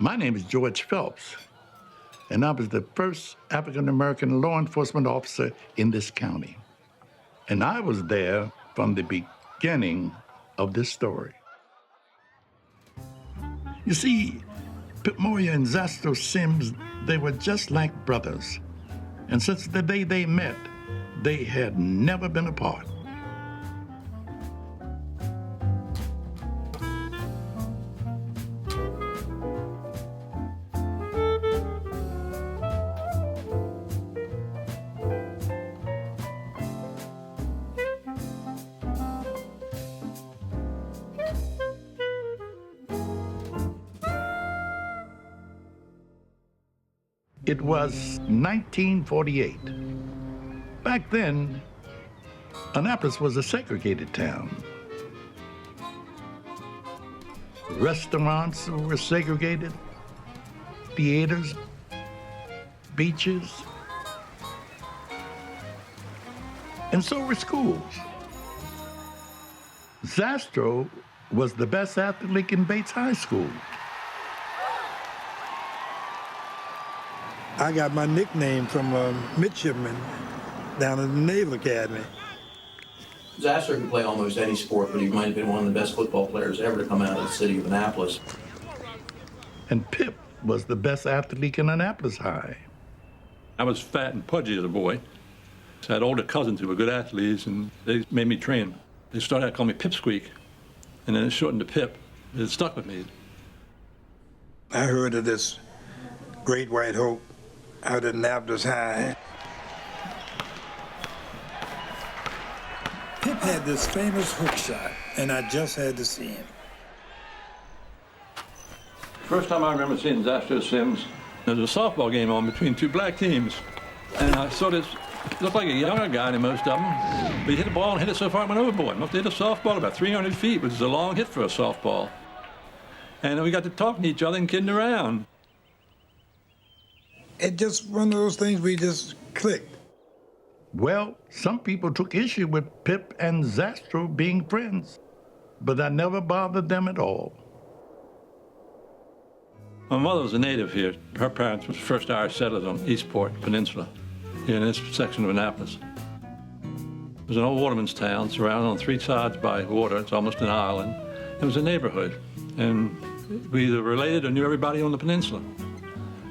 My name is George Phelps, and I was the first African-American law enforcement officer in this county. And I was there from the beginning of this story. You see, Pip and Zastrow Sims, they were just like brothers. And since the day they met, they had never been apart. It was 1948. Back then, Annapolis was a segregated town. Restaurants were segregated, theaters, beaches, and so were schools. Zastrow was the best athlete at Lincoln Bates High School. I got my nickname from a midshipman down at the Naval Academy. Zastrow could play almost any sport, but he might have been one of the best football players ever to come out of the city of Annapolis. And Pip was the best athlete in Annapolis High. I was fat and pudgy as a boy. So I had older cousins who were good athletes, and they made me train. They started out calling me Pipsqueak, and then it shortened to Pip. It stuck with me. I heard of this great white hope out at Annapolis High. Pip had this famous hook shot, and I just had to see him. First time I remember seeing Zastrow Sims, there was a softball game on between two black teams. And I saw this, looked like a younger guy than most of them, but he hit the ball and hit it so far it went overboard. Must have hit a softball about 300 feet, which is a long hit for a softball. And we got to talking to each other and kidding around. It just one of those things we just clicked. Well, some people took issue with Pip and Zastrow being friends, but that never bothered them at all. My mother was a native here. Her parents were the first Irish settlers on Eastport Peninsula, here in this section of Annapolis. It was an old waterman's town, surrounded on three sides by water. It's almost an island. It was a neighborhood, and we either related or knew everybody on the peninsula.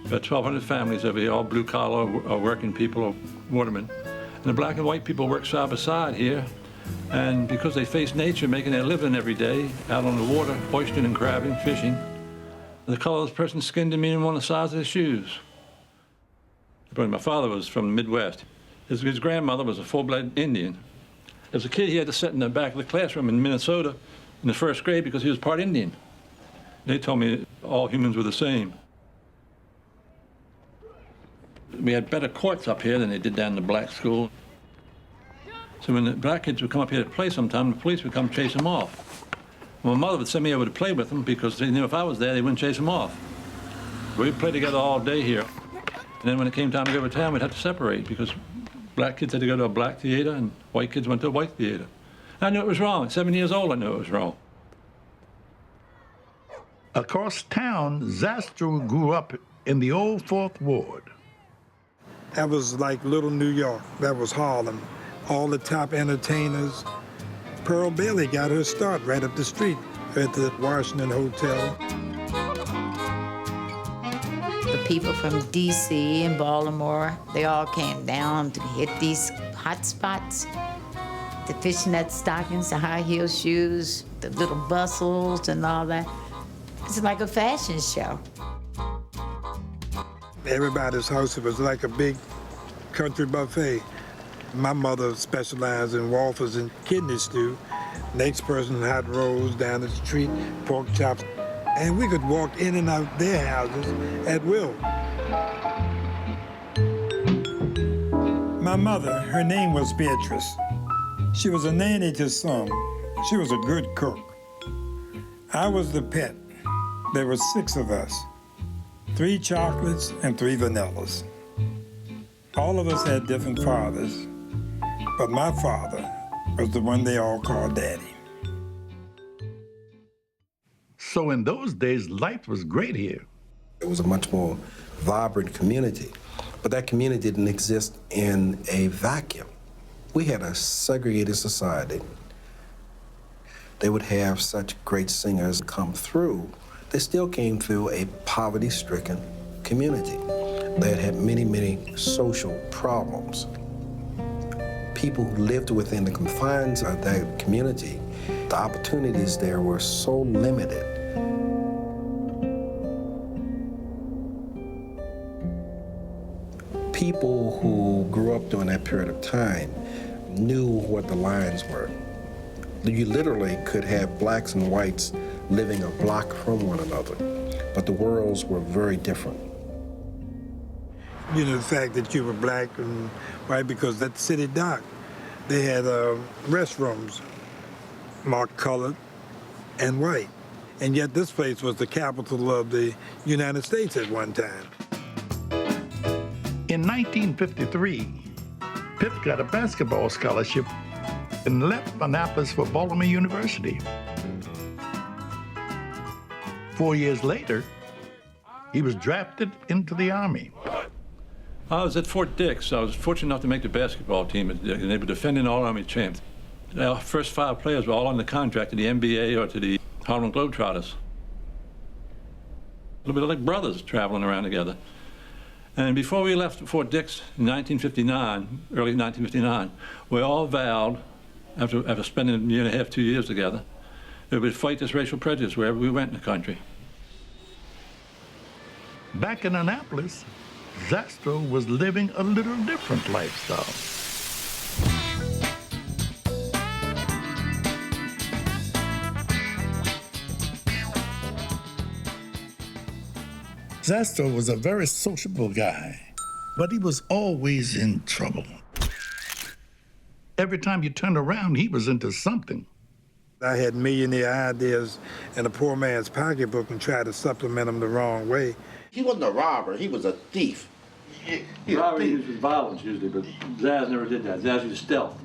About 1,200 families over here, all blue-collar or working people or watermen. And the black and white people work side by side here. And because they face nature, making their living every day, out on the water, oystering and crabbing, fishing, the color of the person's skin didn't mean on the size of their shoes. But my father was from the Midwest. His grandmother was a full-blood Indian. As a kid, he had to sit in the back of the classroom in Minnesota in the first grade because he was part Indian. They told me all humans were the same. We had better courts up here than they did down in the black school. So when the black kids would come up here to play sometime, the police would come chase them off. My mother would send me over to play with them because they knew if I was there, they wouldn't chase them off. We'd play together all day here. And then when it came time to go to town, we'd have to separate because black kids had to go to a black theater and white kids went to a white theater. And I knew it was wrong. At 7 years old, I knew it was wrong. Across town, Zastrow grew up in the old Fourth Ward. That was like little New York. That was Harlem. All the top entertainers. Pearl Bailey got her start right up the street at the Washington Hotel. The people from D.C. and Baltimore, they all came down to hit these hot spots. The fishnet stockings, the high heel shoes, the little bustles and all that. It's like a fashion show. Everybody's house was like a big country buffet. My mother specialized in waffles and kidney stew. Next person, hot rolls down the street, pork chops. And we could walk in and out their houses at will. My mother, her name was Beatrice. She was a nanny to some. She was a good cook. I was the pet. There were 6 of us. 3 chocolates and 3 vanillas. All of us had different fathers, but my father was the one they all called Daddy. So in those days, life was great here. It was a much more vibrant community, but that community didn't exist in a vacuum. We had a segregated society. They would have such great singers come through. They still came through a poverty-stricken community that had many, many social problems. People who lived within the confines of that community, the opportunities there were so limited. People who grew up during that period of time knew what the lines were. You literally could have blacks and whites living a block from one another, but the worlds were very different. You know, the fact that you were black and white, because that city dock, they had restrooms marked colored and white. And yet this place was the capital of the United States at one time. In 1953, Pip got a basketball scholarship and left Annapolis for Baltimore University. 4 years later, he was drafted into the Army. I was at Fort Dix. I was fortunate enough to make the basketball team, and they were defending All-Army champs. Our first 5 players were all under contract to the NBA or to the Harlem Globetrotters. A little bit like brothers traveling around together. And before we left Fort Dix in 1959, early 1959, we all vowed, after spending a year and a half, 2 years together, that we'd fight this racial prejudice wherever we went in the country. Back in Annapolis, Zastrow was living a little different lifestyle. Zastrow was a very sociable guy, but he was always in trouble. Every time you turned around, he was into something. I had millionaire ideas in a poor man's pocketbook and tried to supplement them the wrong way. He wasn't a robber, he was a thief. Robbery uses violence usually, but Zaz never did that. Zaz used stealth.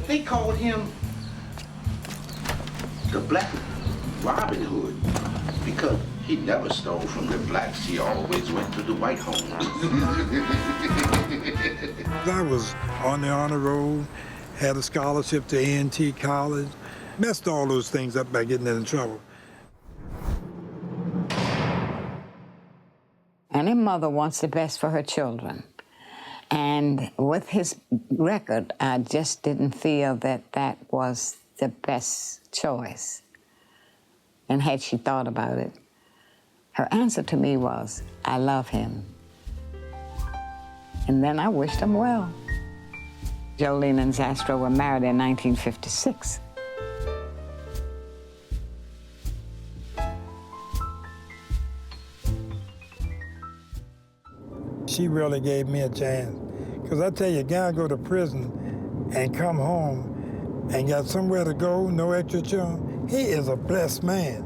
They called him the Black Robin Hood because he never stole from the blacks. He always went to the white homes. I was on the honor roll, had a scholarship to A&T College, messed all those things up by getting in trouble. Any mother wants the best for her children. And with his record, I just didn't feel that that was the best choice. And had she thought about it, her answer to me was, I love him. And then I wished him well. Jolene and Zastrow were married in 1956. She really gave me a chance. Because I tell you, a guy go to prison and come home and got somewhere to go, no extra chum, he is a blessed man.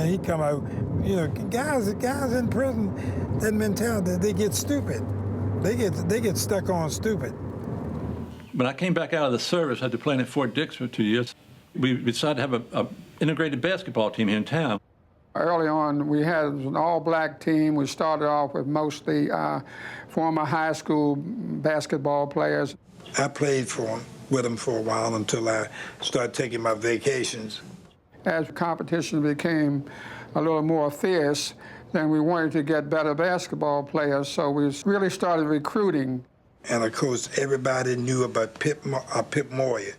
He come out, you know, guys in prison, that mentality, they get stupid. They get stuck on stupid. When I came back out of the service, I had to play at Fort Dix for 2 years. We decided to have an integrated basketball team here in town. Early on, we had an all-black team. We started off with mostly former high school basketball players. I played with them for a while until I started taking my vacations. As competition became a little more fierce, then we wanted to get better basketball players, so we really started recruiting. And of course, everybody knew about Pip Moyer.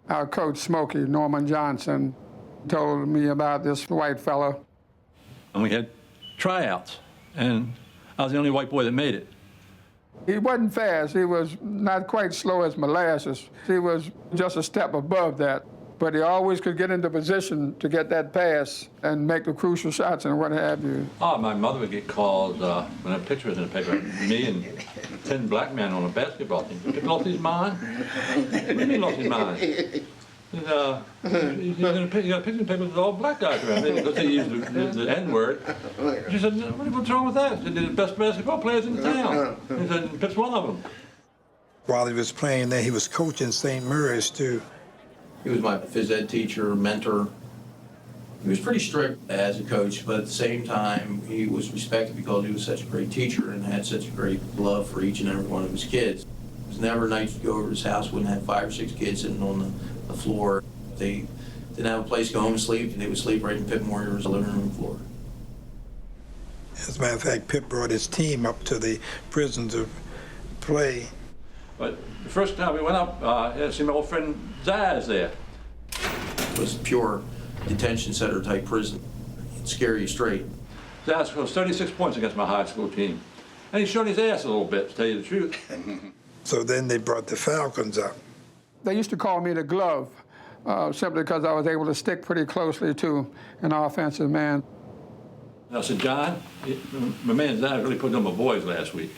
Our coach, Smokey, Norman Johnson, told me about this white fellow. And we had tryouts, and I was the only white boy that made it. He wasn't fast. He was not quite slow as molasses. He was just a step above that. But he always could get into position to get that pass and make the crucial shots and what have you. Oh, my mother would get called when a picture was in the paper, me and 10 black men on a basketball team. Pip lost his mind? What do you mean lost his mind? You got a picture in the paper with all black guys around because they used the N-word. She said, what's wrong with that? They're the best basketball players in the town. He said, Pip's one of them. While he was playing there, he was coaching St. Mary's, too. He was my phys ed teacher, mentor. He was pretty strict as a coach, but at the same time, he was respected because he was such a great teacher and had such a great love for each and every one of his kids. It was never a night to go over to his house when he had 5 or 6 kids sitting on the floor. They didn't have a place to go home and sleep. They would sleep right in Pip Moyer's living room floor. As a matter of fact, Pip brought his team up to the prison to play. But the first time we went up, I see my old friend Zaz there. It was pure detention center type prison. It'd scare you straight. Zaz scored 36 points against my high school team. And he showed his ass a little bit, to tell you the truth. So then they brought the Falcons up. They used to call me the glove, simply because I was able to stick pretty closely to an offensive man. And I said, John, my man Zaz really put on my boys last week,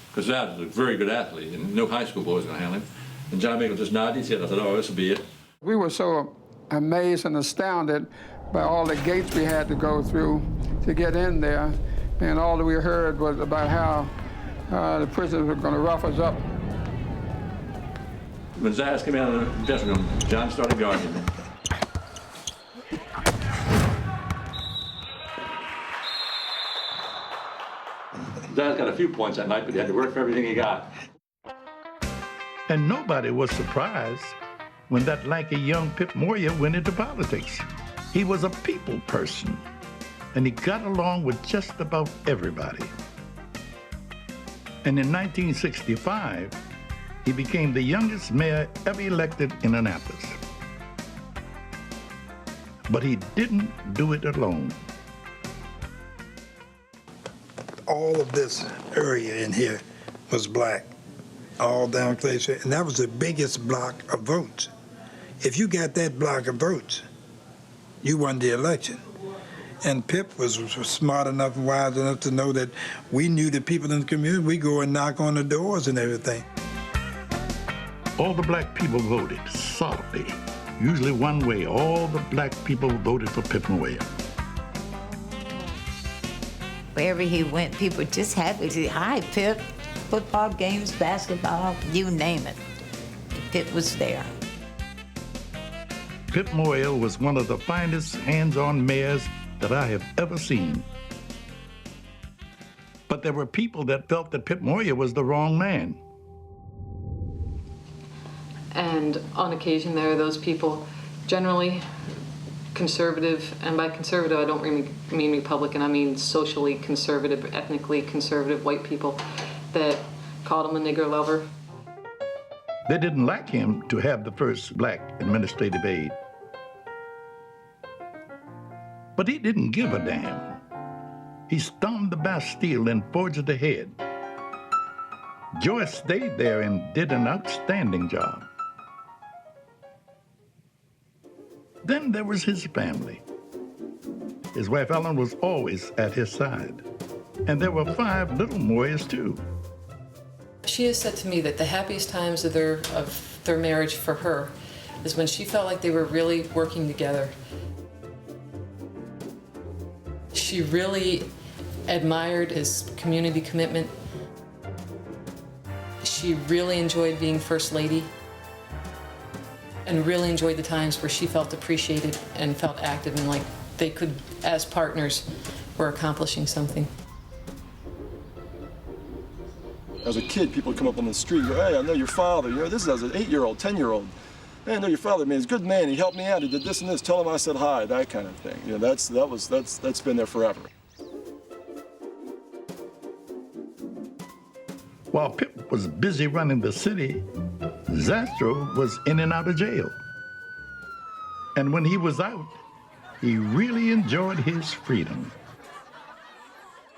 because Zaz was a very good athlete, and no high school boys going to handle him. And John Michael just nodded his head. I said, oh, this will be it. We were so amazed and astounded by all the gates we had to go through to get in there, and all that we heard was about how the prisoners were going to rough us up. When Zaz came out of the dressing room, John started guarding him. Zaz got a few points that night, but he had to work for everything he got. And nobody was surprised when that lanky young Pip Moyer went into politics. He was a people person, and he got along with just about everybody. And in 1965, he became the youngest mayor ever elected in Annapolis. But he didn't do it alone. All of this area in here was black, all down Clay Street, and that was the biggest block of votes. If you got that block of votes, you won the election. And Pip was smart enough and wise enough to know that we knew the people in the community. We go and knock on the doors and everything. All the black people voted solidly. Usually one way, all the black people voted for Pip Moyer. Wherever he went, people were just happy to say, hi, Pip. Football games, basketball, you name it. Pip was there. Pip Moyer was one of the finest hands-on mayors that I have ever seen. But there were people that felt that Pip Moyer was the wrong man. And on occasion, there are those people, generally conservative, and by conservative, I don't mean Republican, I mean socially conservative, ethnically conservative white people that called him a nigger lover. They didn't like him to have the first black administrative aide. But he didn't give a damn. He stormed the Bastille and forged ahead. Joyce stayed there and did an outstanding job. Then there was his family. His wife Ellen was always at his side. And there were 5 little Moyers too. She has said to me that the happiest times of their marriage for her is when she felt like they were really working together. She really admired his community commitment. She really enjoyed being First Lady and really enjoyed the times where she felt appreciated and felt active and like they could, as partners, were accomplishing something. As a kid, people would come up on the street, go, hey, I know your father. You know, this is as an 8-year-old, 10-year-old. Hey, I know your father, man. He's a good man. He helped me out. He did this and this. Tell him I said hi, that kind of thing. You know, that's been there forever. While Pip was busy running the city, Zastrow was in and out of jail. And when he was out, he really enjoyed his freedom.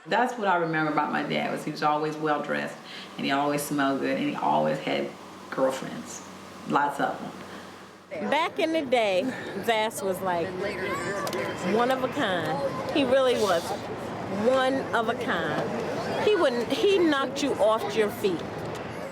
That's what I remember about my dad, was he was always well-dressed, and he always smelled good, and he always had girlfriends, lots of them. Back in the day, Zas was like one of a kind. He really was one of a kind. He knocked you off your feet.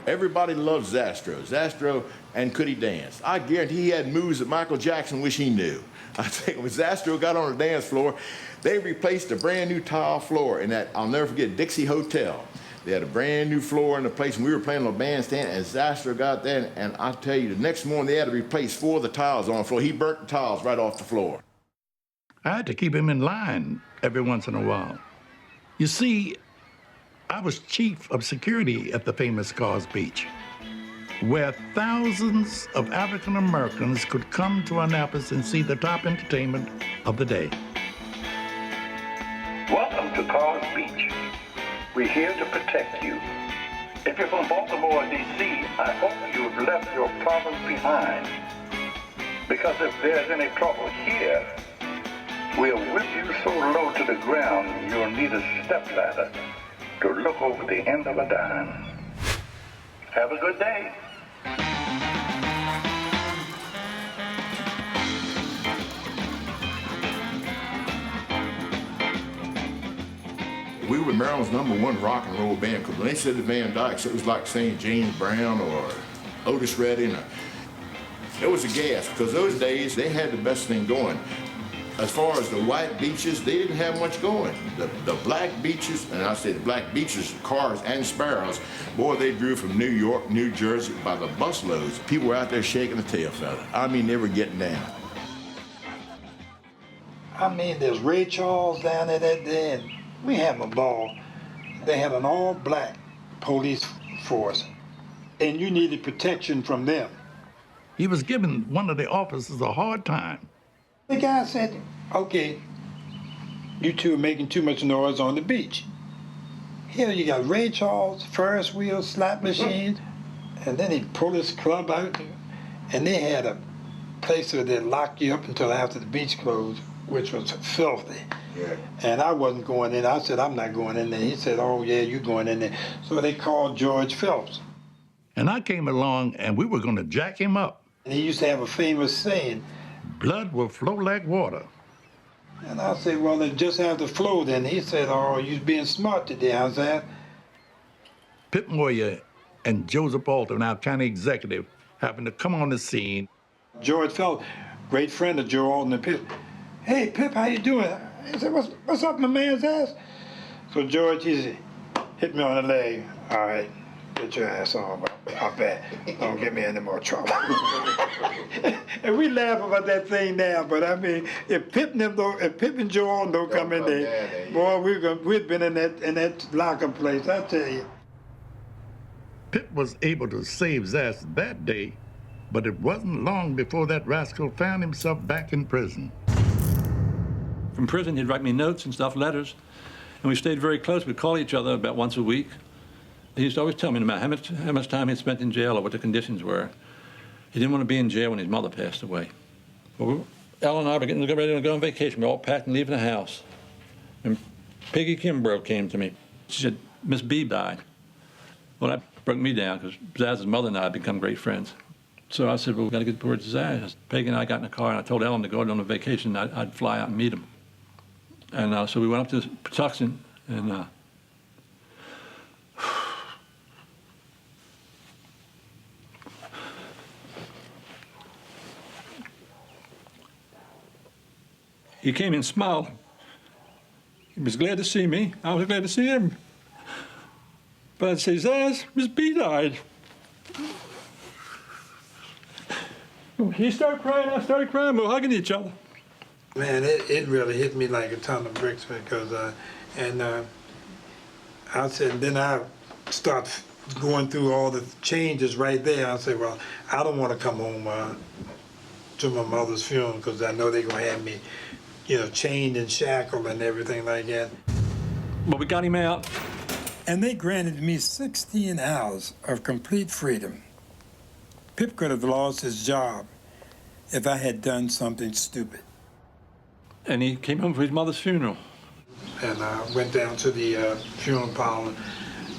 Everybody loved Zastrow. Zastrow and could he dance? I guarantee he had moves that Michael Jackson wish he knew. I think when Zastrow got on the dance floor, they replaced a brand new tile floor in that, I'll never forget, Dixie Hotel. They had a brand new floor in the place, and we were playing on the bandstand, and Zastrow got there, and I tell you, the next morning they had to replace 4 of the tiles on the floor. He burnt the tiles right off the floor. I had to keep him in line every once in a while. You see, I was chief of security at the famous Cars Beach, where thousands of African Americans could come to Annapolis and see the top entertainment of the day. Welcome to Cars Beach. We're here to protect you. If you're from Baltimore or D.C., I hope you've left your problems behind. Because if there's any trouble here, we'll whip you so low to the ground you'll need a stepladder to look over the end of a dime. Have a good day. We were Maryland's #1 rock and roll band, because when they said the Van Dykes, it was like saying James Brown or Otis Redding. It was a gas, because those days they had the best thing going. As far as the white beaches, they didn't have much going. The black beaches, and I say the black beaches, cars and sparrows, boy, they drew from New York, New Jersey by the busloads. People were out there shaking the tail feather. I mean, they were getting down. I mean, there's Ray Charles down at that day, and we had a ball. They had an all-black police force, and you needed protection from them. He was giving one of the officers a hard time. The guy said, okay, you two are making too much noise on the beach. Here you got Ray Charles, Ferris wheel, slot machines, and then he pulled his club out, and they had a place where they'd lock you up until after the beach closed, which was filthy. Yeah. And I wasn't going in. I said, I'm not going in there. He said, oh yeah, you're going in there. So they called George Phelps. And I came along and we were going to jack him up. And he used to have a famous saying, blood will flow like water. And I said, well, it just have to flow then. He said, oh, you're being smart today. How's that? Pip Moyer and Joseph Alton, our county executive, happened to come on the scene. George Phelps, great friend of Joe Alton and Pip. Hey, Pip, how you doing? He said, what's up, my man's ass? So George, he said, hit me on the leg. All right, get your ass on up there. Don't get me in any more trouble. And we laugh about that thing now, but I mean, if Pip and Joe Alton don't come in there, boy, we'd been in that lock-up place, I tell you. Pip was able to save Zass that day, but it wasn't long before that rascal found himself back in prison. From prison, he'd write me notes and stuff, letters, and we stayed very close. We'd call each other about once a week. He used to always tell me no matter how much time he'd spent in jail or what the conditions were. He didn't want to be in jail when his mother passed away. Well, Ellen and I were getting ready to go on vacation. We were all packed and leaving the house. And Peggy Kimbrough came to me. She said, Miss B died. Well, that broke me down because Zazz's mother and I had become great friends. So I said, well, we've got to get towards Zazz. Peggy and I got in the car, and I told Ellen to go on a vacation. I'd fly out and meet him. And so we went up to Patuxent, and he came and smiled. He was glad to see me. I was glad to see him. But I'd say, Zaz, Miss B died. He started crying, I started crying, we were hugging each other. Man, it really hit me like a ton of bricks because, I said, then I start going through all the changes right there. I said, well, I don't want to come home to my mother's funeral because I know they're going to have me, chained and shackled and everything like that. But we got him out. And they granted me 16 hours of complete freedom. Pip could have lost his job if I had done something stupid. And he came home for his mother's funeral. And I went down to the funeral parlor,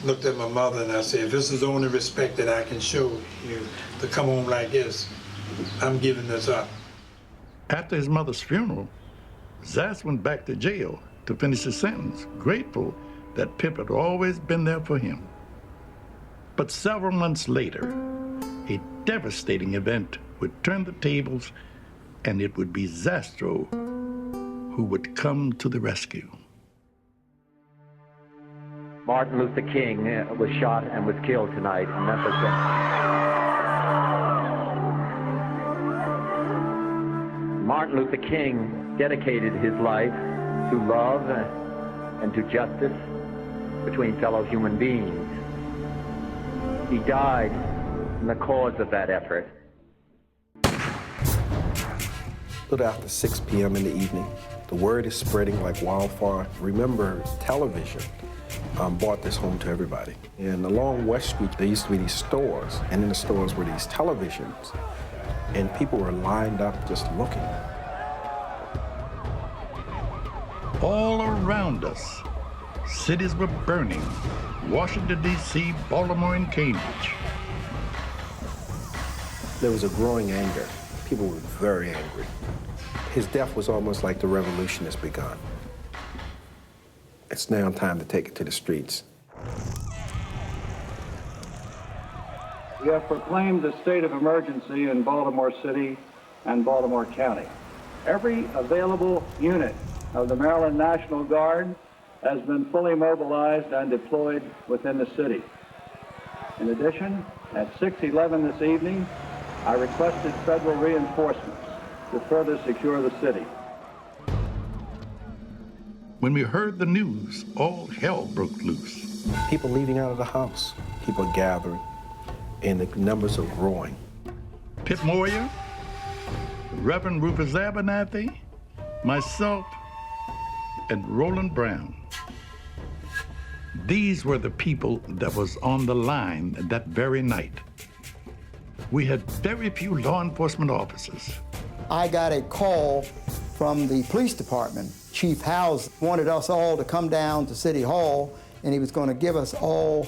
looked at my mother, and I said, if this is the only respect that I can show you to come home like this, I'm giving this up. After his mother's funeral, Zass went back to jail to finish his sentence, grateful that Pip had always been there for him. But several months later, a devastating event would turn the tables, and it would be Zastrow who would come to the rescue. Martin Luther King was shot and was killed tonight in Memphis. Martin Martin Luther King dedicated his life to love and to justice between fellow human beings. He died in the cause of that effort. A little after 6 p.m. in the evening, the word is spreading like wildfire. Remember, television brought this home to everybody. And along West Street, there used to be these stores, and in the stores were these televisions, and people were lined up just looking. All around us, cities were burning. Washington, D.C., Baltimore, and Cambridge. There was a growing anger. People were very angry. His death was almost like the revolution has begun. It's now time to take it to the streets. We have proclaimed a state of emergency in Baltimore City and Baltimore County. Every available unit of the Maryland National Guard has been fully mobilized and deployed within the city. In addition, at 6:11 this evening, I requested federal reinforcements to further secure the city. When we heard the news, all hell broke loose. People leaving out of the house, people gathering, and the numbers are growing. Pip Moyer, Reverend Rufus Abernathy, myself, and Roland Brown. These were the people that was on the line that very night. We had very few law enforcement officers. I got a call from the police department. Chief Howes wanted us all to come down to City Hall, and he was going to give us all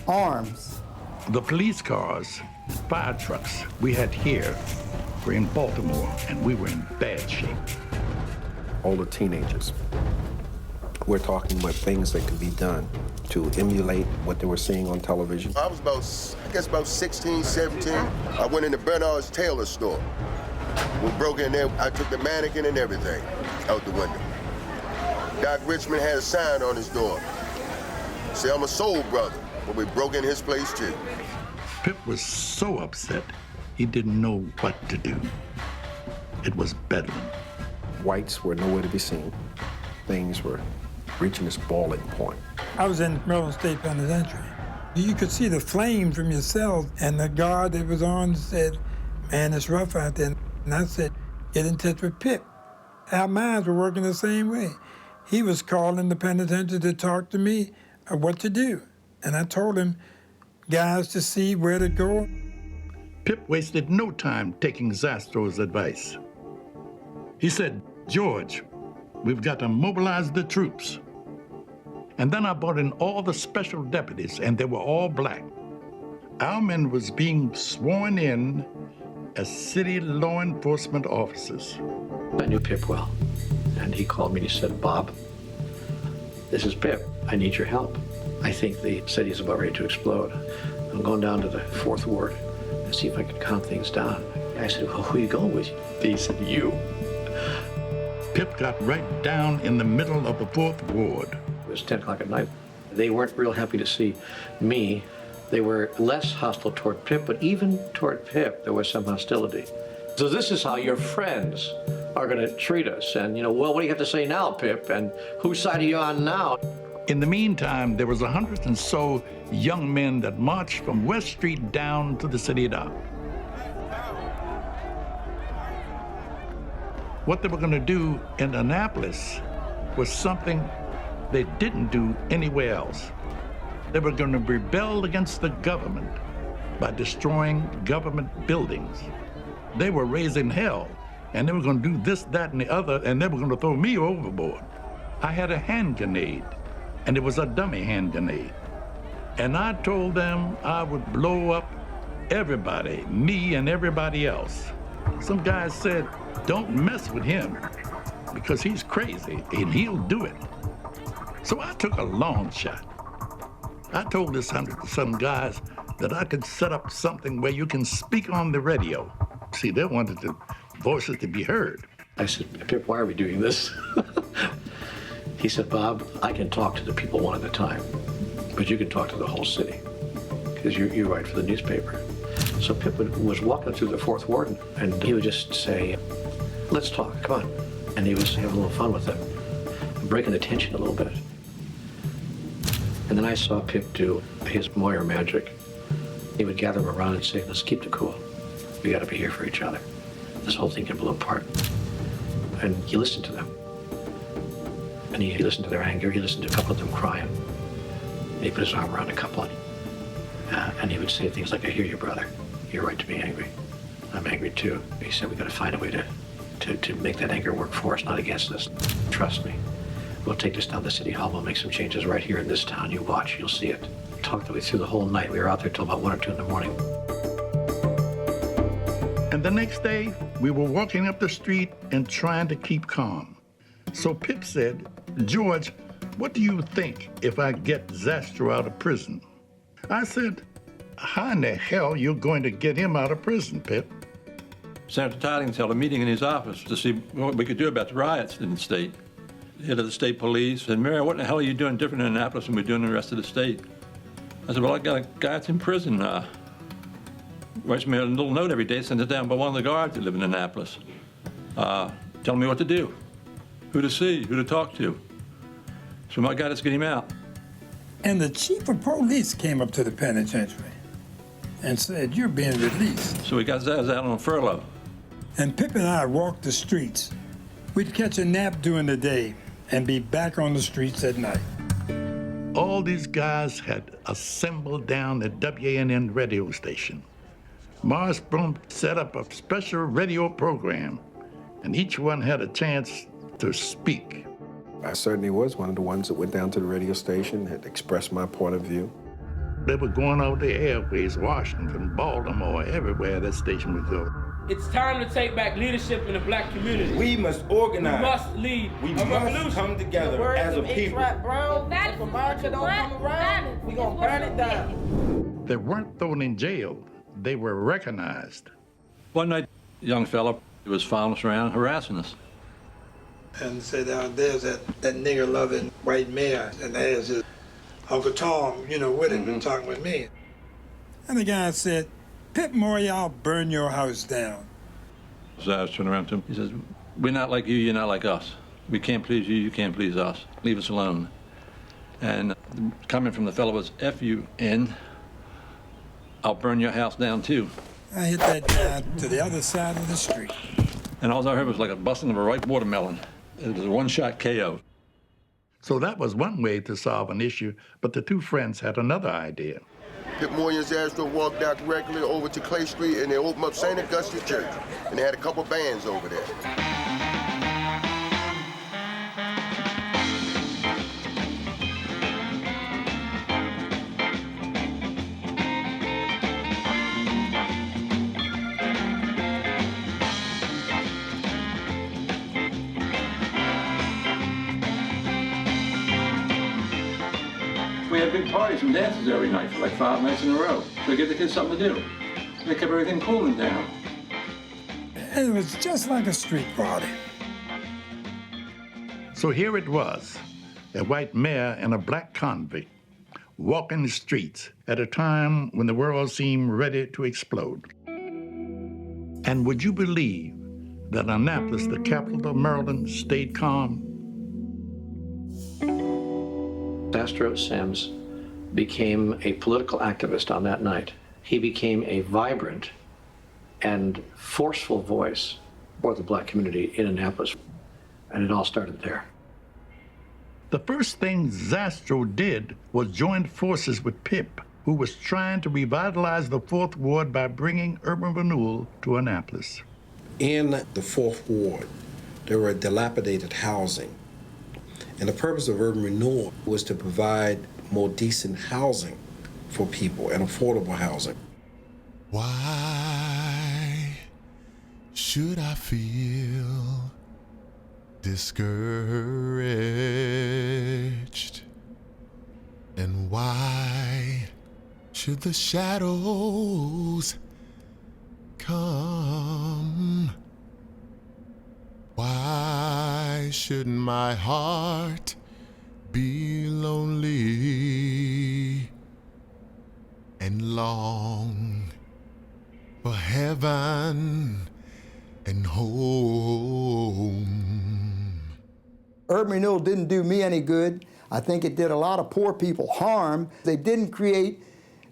arms. The police cars, fire trucks we had here were in Baltimore, and we were in bad shape. All the teenagers. We're talking about things that could be done to emulate what they were seeing on television. I was about 16, 17. I went into Bernard's tailor store. We broke in there, I took the mannequin and everything out the window. Doc Richmond had a sign on his door. Say, I'm a soul brother, but we broke in his place too. Pip was so upset, he didn't know what to do. It was bedlam. Whites were nowhere to be seen. Things were reaching this boiling point. I was in Maryland State Penitentiary. You could see the flame from your cells, and the guard that was on said, man, it's rough out there. And I said, get in touch with Pip. Our minds were working the same way. He was calling the penitentiary to talk to me of what to do. And I told him, guys, to see where to go. Pip wasted no time taking Zastrow's advice. He said, George, we've got to mobilize the troops. And then I brought in all the special deputies, and they were all black. Our men was being sworn in as city law enforcement officers. I knew Pip well, and he called me and he said, Bob, this is Pip. I need your help. I think the city is about ready to explode. I'm going down to the 4th Ward and see if I can calm things down. I said, well, who are you going with? He said, you. Pip got right down in the middle of the 4th Ward. It was 10 o'clock at night. They weren't real happy to see me. They were less hostile toward Pip, but even toward Pip, there was some hostility. So this is how your friends are going to treat us. And, well, what do you have to say now, Pip? And whose side are you on now? In the meantime, there was 100 and so young men that marched from West Street down to the city dock. What they were going to do in Annapolis was something they didn't do anywhere else. They were going to rebel against the government by destroying government buildings. They were raising hell, and they were going to do this, that, and the other, and they were going to throw me overboard. I had a hand grenade, and it was a dummy hand grenade. And I told them I would blow up everybody, me and everybody else. Some guys said, don't mess with him, because he's crazy, and he'll do it. So I took a long shot. I told this 100-some guys that I could set up something where you can speak on the radio. See, they wanted the voices to be heard. I said, Pip, why are we doing this? He said, Bob, I can talk to the people one at a time, but you can talk to the whole city, because you write for the newspaper. So Pip was walking through the 4th Ward, and he would just say, let's talk, come on. And he was having a little fun with them, breaking the tension a little bit. And then I saw Pip do his Moyer magic. He would gather them around and say, let's keep the cool. We gotta be here for each other. This whole thing can blow apart. And he listened to them. And he listened to their anger. He listened to a couple of them crying. And he put his arm around a couple. And he would say things like, I hear you, brother. You're right to be angry. I'm angry too. He said, we gotta find a way to make that anger work for us, not against us. Trust me. We'll take this down to City Hall. We'll make some changes right here in this town. You watch, you'll see it. Talked the way through the whole night. We were out there till about 1 or 2 in the morning. And the next day, we were walking up the street and trying to keep calm. So Pip said, George, what do you think if I get Zastrow out of prison? I said, how in the hell you going to get him out of prison, Pip? Senator Tidings held a meeting in his office to see what we could do about the riots in the state. The head of the state police said, Mayor, what the hell are you doing different in Annapolis than we're doing in the rest of the state? I said, well, I got a guy that's in prison. Writes me a little note every day, sends it down by one of the guards that live in Annapolis. Telling me what to do, who to see, who to talk to. So my guy, let's get him out. And the chief of police came up to the penitentiary and said, you're being released. So we got Zaz out on furlough. And Pip and I walked the streets. We'd catch a nap during the day and be back on the streets at night. All these guys had assembled down at WANN radio station. Morris Broom set up a special radio program, and each one had a chance to speak. I certainly was one of the ones that went down to the radio station, had expressed my point of view. They were going over the airways, Washington, Baltimore, everywhere that station would go. It's time to take back leadership in the black community. We must organize. We must lead We a must revolution. come together as a people. Brown, if America don't come around, we're going to burn it down. They weren't thrown in jail. They were recognized. One night, a young fellow was following us around, harassing us. And said, there's that nigger-loving white mayor, and there's his Uncle Tom, with him and talking with me. And the guy said, Pip Moyer, I'll burn your house down. Zaz turned around to him. He says, we're not like you, you're not like us. We can't please you, you can't please us. Leave us alone. And coming from the fellow was F-U-N, I'll burn your house down too. I hit that guy to the other side of the street. And all I heard was like a busting of a ripe watermelon. It was a one-shot KO. So that was one way to solve an issue, but the two friends had another idea. Pip Moyer and Zastrow walked out directly over to Clay Street, and they opened up St. Augustine Church, and they had a couple bands over there. We had big parties and dances every night for like 5 nights in a row. So give the kids something to do. They kept everything cool in town. It was just like a street party. So here it was, a white mayor and a black convict walking the streets at a time when the world seemed ready to explode. And would you believe that Annapolis, the capital of Maryland, stayed calm? Zastrow Sims became a political activist on that night. He became a vibrant and forceful voice for the black community in Annapolis. And it all started there. The first thing Zastrow did was join forces with Pip, who was trying to revitalize the Fourth Ward by bringing urban renewal to Annapolis. In the Fourth Ward, there were dilapidated housing. And the purpose of urban renewal was to provide more decent housing for people and affordable housing. Why should I feel discouraged? And why should the shadows come? Why shouldn't my heart be lonely and long for heaven and home. Urban renewal didn't do me any good. I think it did a lot of poor people harm. They didn't create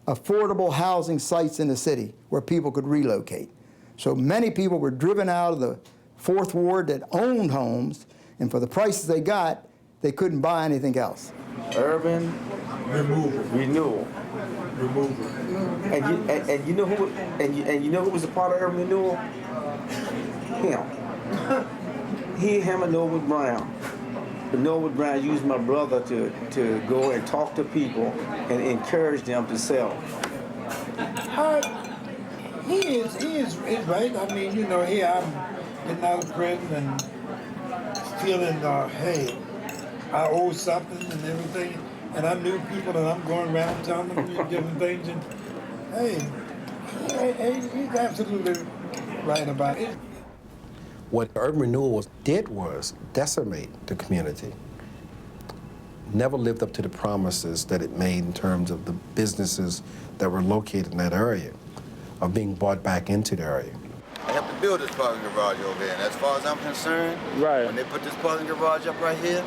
affordable housing sites in the city where people could relocate. So many people were driven out of the Fourth Ward that owned homes, and for the prices they got, they couldn't buy anything else. Urban renewal. And you know who was a part of urban renewal? Him. Him and Norwood Brown. But Norwood Brown used my brother to go and talk to people and encourage them to sell. He is right. I mean, you know, here I'm getting out of prison and feeling, hey, I owe something and everything. And I knew people and I'm going around telling them different things. And hey, he's absolutely right about it. What urban renewal did was decimate the community. Never lived up to the promises that it made in terms of the businesses that were located in that area, of being brought back into the area. I helped to build this parking garage over there, and as far as I'm concerned, when they put this parking garage up right here,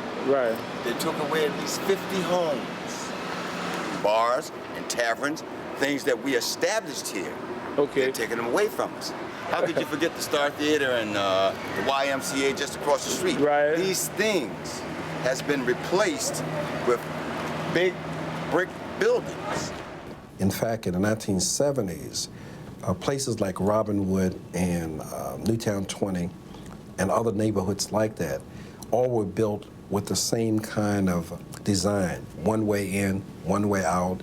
they took away at least 50 homes, bars and taverns, things that we established here. They're taking them away from us. How could you forget the Star Theater and the YMCA just across the street? These things has been replaced with big brick buildings. In fact, in the 1970s, places like Robinwood and Newtown 20 and other neighborhoods like that all were built with the same kind of design. One way in, one way out,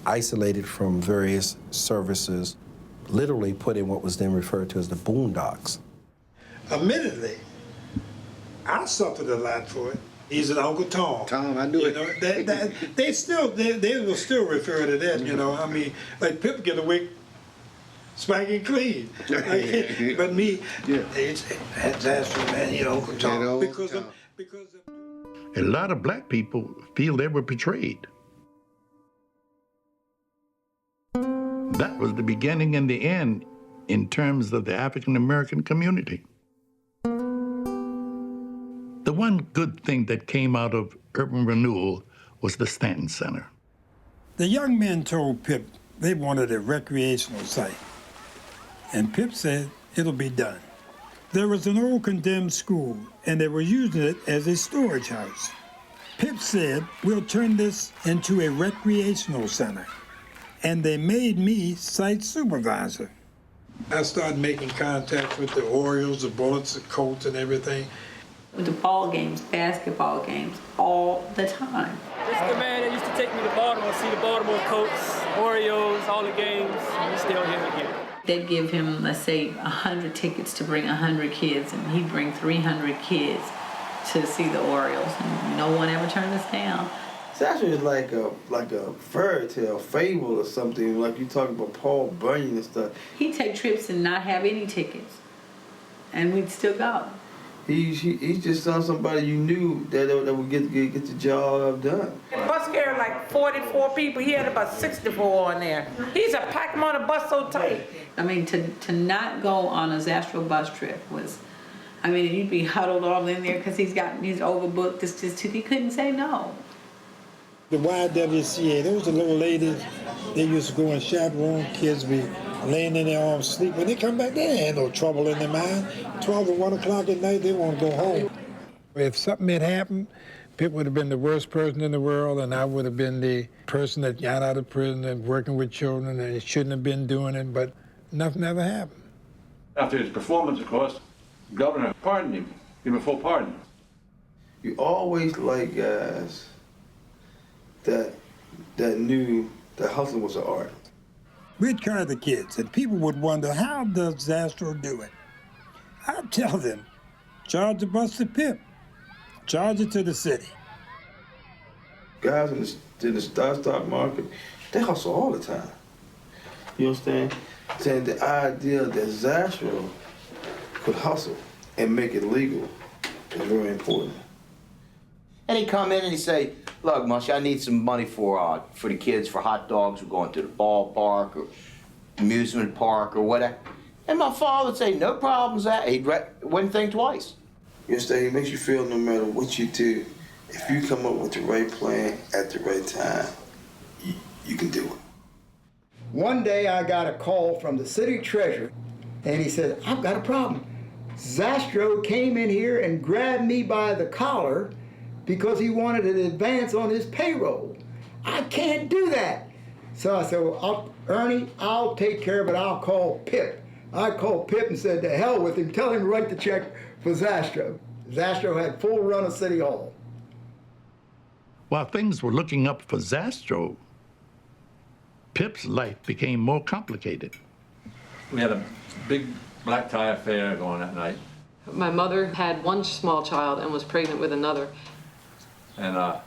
isolated from various services, literally put in what was then referred to as the boondocks. Admittedly, I suffered a lot for it. He's an Uncle Tom. Tom, I knew it. Know, they will still refer to that, you know. I mean, like Pip get away spanking clean. But me, it's Zastrow, man, you know, Uncle Tom. Because A lot of black people feel they were betrayed. That was the beginning and the end in terms of the African American community. The one good thing that came out of urban renewal was the Stanton Center. the young men told Pip they wanted a recreational site. And Pip said it'll be done. There was an old condemned school, and they were using it as a storage house. Pip said, we'll turn this into a recreational center. And they made me site supervisor. I started making contact with the Orioles, the Bullets, the Colts, and everything. With the ball games, basketball games, all the time. This is the man that used to take me to Baltimore, see the Baltimore Colts, Orioles, all the games, and he's still here again. They'd give him, let's say, 100 tickets to bring 100 kids, and he'd bring 300 kids to see the Orioles, and no one ever turned us down. Zastrow is like a fairy tale, fable or something, like you talk about Paul Bunyan and stuff. He'd take trips and not have any tickets, and we'd still go. He's just somebody you knew that would get the job done. The bus carried like 44 people. He had about 64 on there. He's a pack him on a bus so tight. I mean, to not go on a Zastrow bus trip was, I mean, you'd be huddled all in there because he's overbooked. He couldn't say no. The YWCA, those are little ladies, they used to go and chaperone kids, be laying in their arms sleep. When they come back, they ain't no trouble in their mind. 12 or 1 o'clock at night, they want to go home. If something had happened, Pip would have been the worst person in the world, and I would have been the person that got out of prison and working with children, and he shouldn't have been doing it, but nothing ever happened. After his performance, of course, the governor pardoned him, gave him a full pardon. You always like guys that knew that hustling was an art. We'd carry the kids, and people would wonder, how does Zastrow do it? I'd tell them, charge the bus to Pip, charge it to the city. Guys in the stock market, they hustle all the time. You understand? Saying the idea that Zastrow could hustle and make it legal is very important. And he'd come in and he'd say, look, Mush, I need some money for the kids, for hot dogs. We're going to the ballpark or amusement park or whatever. And my father would say, no problems, that. He wouldn't think twice. Yes, that it makes you feel no matter what you do, if you come up with the right plan at the right time, you can do it. One day I got a call from the city treasurer, and he said, I've got a problem. Zastrow came in here and grabbed me by the collar because he wanted an advance on his payroll. I can't do that. So I said, well, Ernie, I'll take care of it. I'll call Pip. I called Pip and said, to hell with him. Tell him to write the check for Zastrow. Zastrow had full run of City Hall. While things were looking up for Zastrow, Pip's life became more complicated. We had a big black tie affair going that night. My mother had one small child and was pregnant with another. And I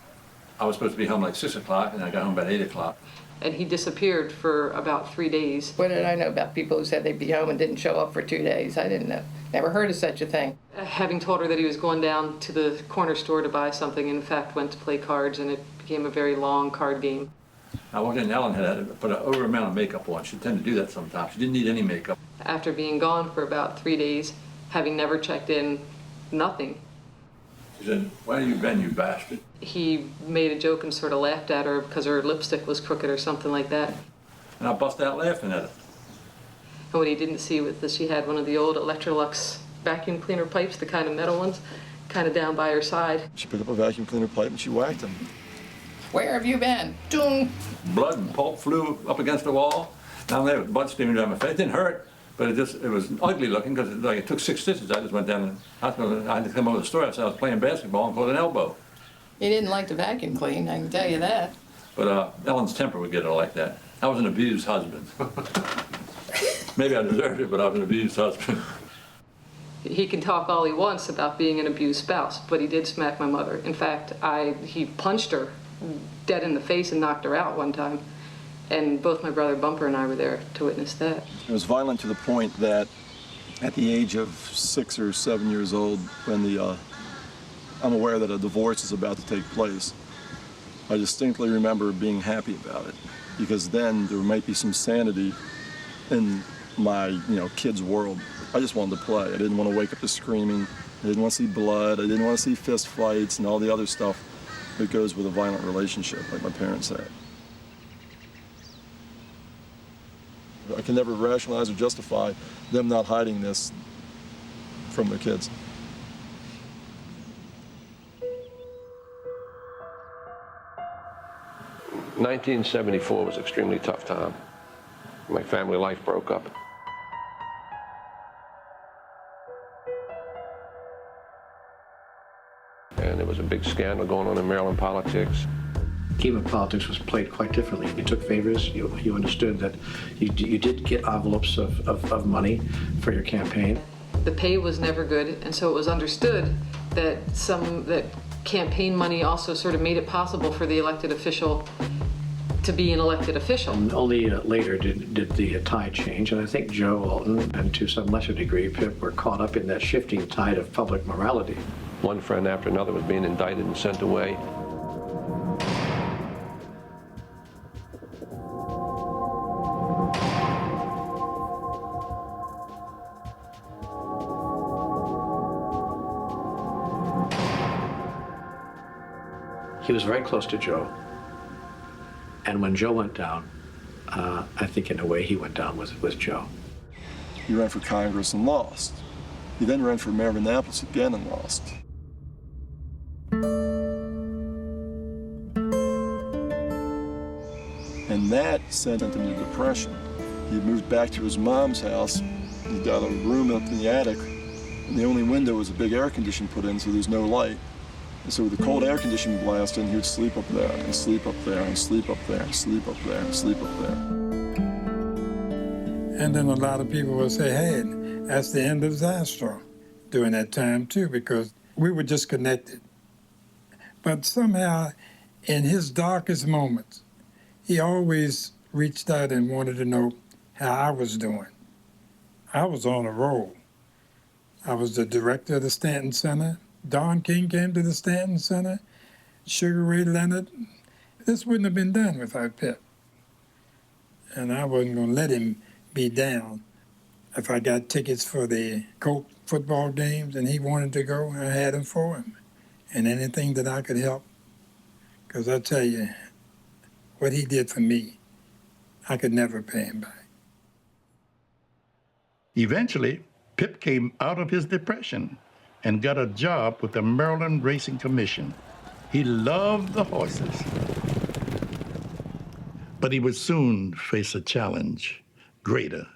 was supposed to be home like 6 o'clock, and I got home about 8 o'clock. And he disappeared for about 3 days. What did I know about people who said they'd be home and didn't show up for 2 days? I didn't know. Never heard of such a thing. Having told her that he was going down to the corner store to buy something, in fact went to play cards, and it became a very long card game. I walked in, Ellen had put an over amount of makeup on. She tended to do that sometimes. She didn't need any makeup. After being gone for about 3 days, having never checked in, nothing. She said, where have you been, you bastard? He made a joke and sort of laughed at her because her lipstick was crooked or something like that. And I bust out laughing at her. And what he didn't see was that she had one of the old Electrolux vacuum cleaner pipes, the kind of metal ones, kind of down by her side. She picked up a vacuum cleaner pipe and she whacked him. Where have you been? Doom. Blood and pulp flew up against the wall. Down there with blood streaming down my face. It didn't hurt, but it was ugly looking because it took 6 stitches. I just went down and I had to come over to the store. I said I was playing basketball and caught an elbow. He didn't like to vacuum clean, I can tell you that. But Ellen's temper would get her like that. I was an abused husband. Maybe I deserved it, but I was an abused husband. He can talk all he wants about being an abused spouse, but he did smack my mother. In fact, he punched her dead in the face and knocked her out one time. And both my brother Bumper and I were there to witness that. It was violent to the point that at the age of 6 or 7 years old, when I'm aware that a divorce is about to take place, I distinctly remember being happy about it, because then there might be some sanity in my kid's world. I just wanted to play. I didn't want to wake up to screaming. I didn't want to see blood. I didn't want to see fist fights and all the other stuff that goes with a violent relationship, like my parents had. I can never rationalize or justify them not hiding this from their kids. "1974 was an extremely tough time. My family life broke up. And there was a big scandal going on in Maryland politics. The game of politics was played quite differently. You took favors. You understood that you did get envelopes of money for your campaign. The pay was never good, and so it was understood that campaign money also sort of made it possible for the elected official to be an elected official. And only later did the tide change, and I think Joe Alton, and to some lesser degree Pip, were caught up in that shifting tide of public morality. One friend after another was being indicted and sent away. He was very close to Joe. And when Joe went down, I think in a way he went down with Joe. He ran for Congress and lost. He then ran for mayor of Annapolis again and lost. And that sent him into depression. He moved back to his mom's house. He got a room up in the attic, and the only window was a big air conditioner put in, so there's no light. And so with the cold air conditioning blast in, he would sleep up there, and sleep up there, and sleep up there, and sleep up there, and sleep up there. And then a lot of people will say, hey, that's the end of Zastrow during that time too, because we were disconnected. But somehow, in his darkest moments, he always reached out and wanted to know how I was doing. I was on a roll. I was the director of the Stanton Center. Don King came to the Stanton Center. Sugar Ray Leonard. This wouldn't have been done without Pip. And I wasn't going to let him be down. If I got tickets for the Colt football games and he wanted to go, I had them for him. And anything that I could help. Because I tell you, what he did for me, I could never pay him back. Eventually, Pip came out of his depression and got a job with the Maryland Racing Commission. He loved the horses. But he would soon face a challenge greater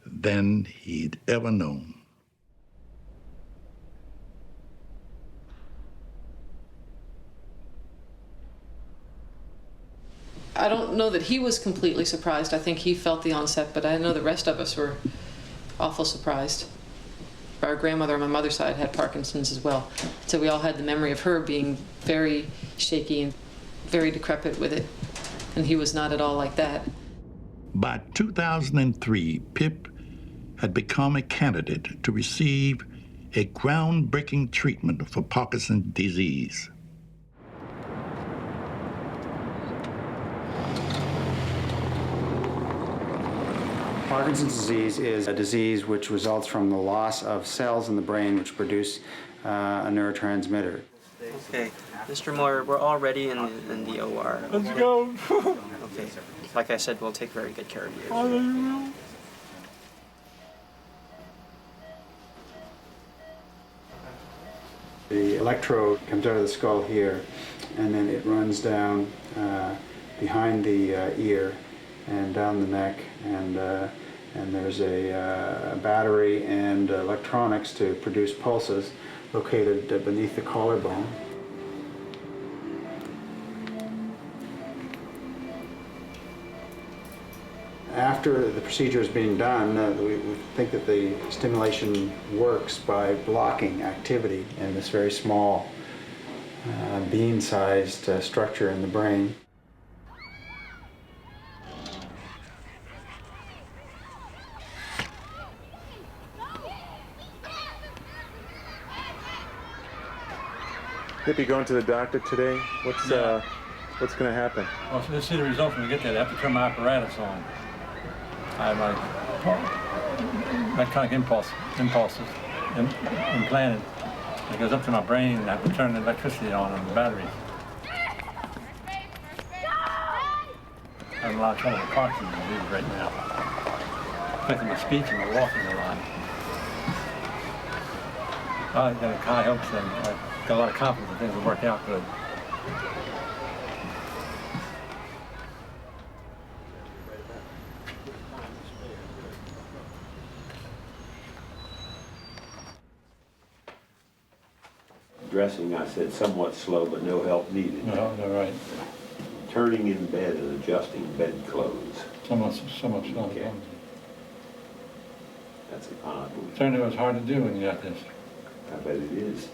than he'd ever known. I don't know that he was completely surprised. I think he felt the onset, but I know the rest of us were awful surprised. Our grandmother on my mother's side had Parkinson's as well. So we all had the memory of her being very shaky and very decrepit with it. And he was not at all like that. By 2003, Pip had become a candidate to receive a groundbreaking treatment for Parkinson's disease. Parkinson's disease is a disease which results from the loss of cells in the brain which produce a neurotransmitter. Okay, Mr. Moore, we're already in the OR. Let's go. Okay, like I said, we'll take very good care of you. The electrode comes out of the skull here, and then it runs down behind the ear and down the neck, and there's a battery and electronics to produce pulses located beneath the collarbone. After the procedure is being done, we think that the stimulation works by blocking activity in this very small bean-sized structure in the brain. Pip, you going to the doctor today? What's going to happen? Well, so let's see the results when we get there. They have to turn my apparatus on. I have my electronic impulses implanted. It goes up to my brain, and I have to turn the electricity on the batteries. I'm having a lot of trouble with Parkinson's disease right now. Affecting my speech and my walking a lot. I got high hopes and I've got a lot of confidence that things will work out good. Dressing, I said, somewhat slow, but no help needed. No, right. Turning in bed and adjusting bedclothes. Somewhat slow. Okay. That's an odd one. Certainly it was hard to do when you got this. I bet it is.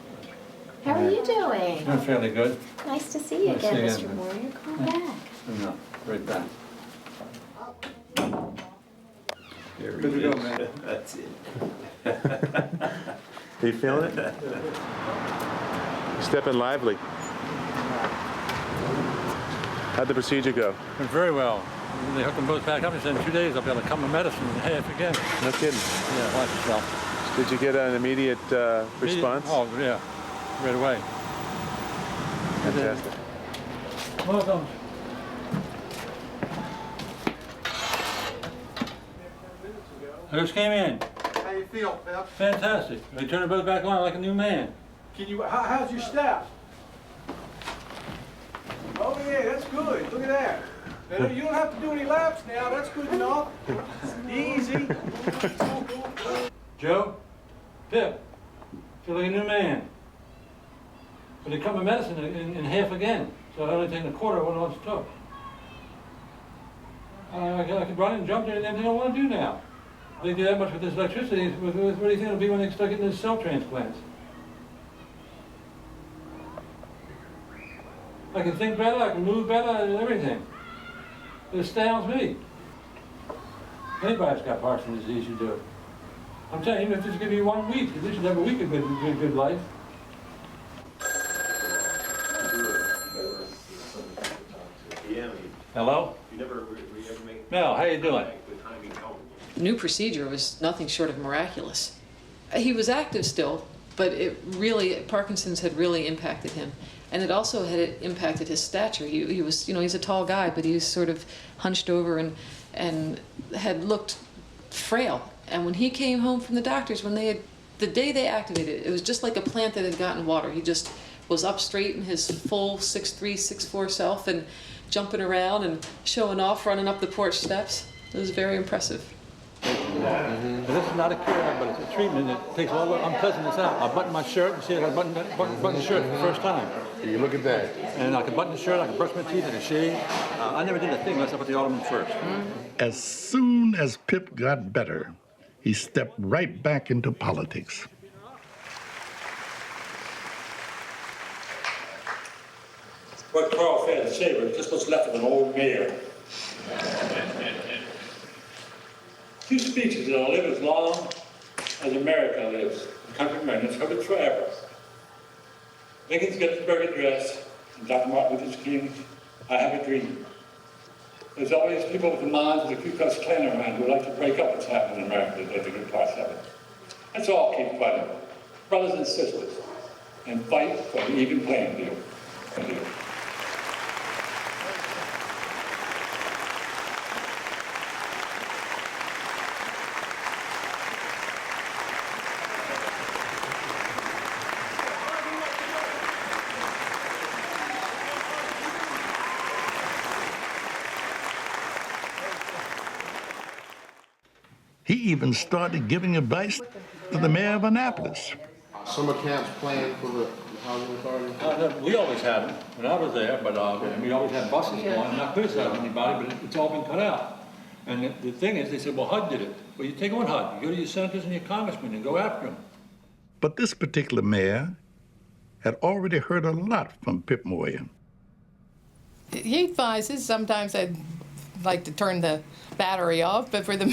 How are you doing? Doing fairly good. Nice to see you Nice again, to see you Mr. again. Moore. Come back. No, right back. There Good he to is. go, man. That's it. Are you feeling it? Stepping lively. How'd the procedure go? Went very well. They hooked them both back up and said in 2 days I'll be able to come to medicine in half again. No kidding. Yeah, watch yourself. Did you get an immediate response? Oh, yeah. Right away. Fantastic. Welcome. I just came in. How you feel, Pep? Fantastic. They turned the boat back on like a new man. Can you? How's your step? Oh yeah, that's good. Look at that. Now, you don't have to do any laps now. That's good enough. Easy. Joe? Pip? Feel like a new man. But they cut my medicine in half again, so I only taken a quarter of what I once took. I could run and jump and everything I want to do now. They do that much with this electricity. What do you think it'll be when they start getting these cell transplants? I can think better, I can move better, and everything. It astounds me. Anybody's got Parkinson's disease, you do it. I'm telling you, even if this give you 1 week, at least you'd have a week of good life. Hello? You never make Mel, how you doing? the time he told. new procedure was nothing short of miraculous. He was active still, but Parkinson's had really impacted him. And it also had impacted his stature. He was, he's a tall guy, but he was sort of hunched over and had looked frail. And when he came home from the doctors, the day they activated it, it was just like a plant that had gotten water. He just was up straight in his full 6'3", 6'4" self and jumping around and showing off, running up the porch steps. It was very impressive. And this is not a cure, but it's a treatment that takes all the unpleasantness out. I button my shirt and see I button the shirt for the first time. You look at that. And I can button the shirt, I can brush my teeth, I can shave. I never did a thing unless I put the ottoman first. As soon as Pip got better, he stepped right back into politics. What Carl failed to say was just what's left of an old mayor. Two speeches that'll live as long as America lives. The country of America, it's covered forever. Lincoln's Gettysburg Address, and Dr. Martin Luther King's I Have a Dream. There's always people with the minds of the Ku Klux Klan around who like to break up what's happening in America today, the good parts of it. Let's all keep fighting, brothers and sisters, and fight for an even playing field. Thank you. He even started giving advice to the mayor of Annapolis. Summer camps planned for the housing authority? We always had them when I was there, but we always had buses going. I'm not criticizing anybody, but it's all been cut out. And the thing is, they said, well, HUD did it. Well, you take on HUD. You go to your senators and your congressmen and go after them. But this particular mayor had already heard a lot from Pip Moyer. He advises, sometimes I'd like to turn the battery off, but for the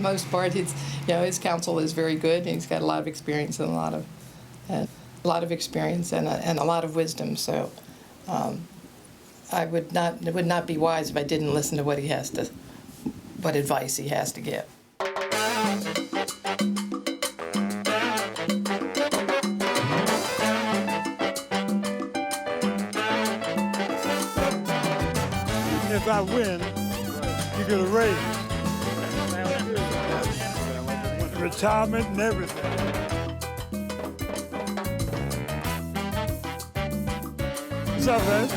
most part, his counsel is very good. And he's got a lot of experience and a lot of experience and a lot of wisdom. So, it would not be wise if I didn't listen to what advice he has to give. If I win, you get a raise. Retirement and everything. What's up, man?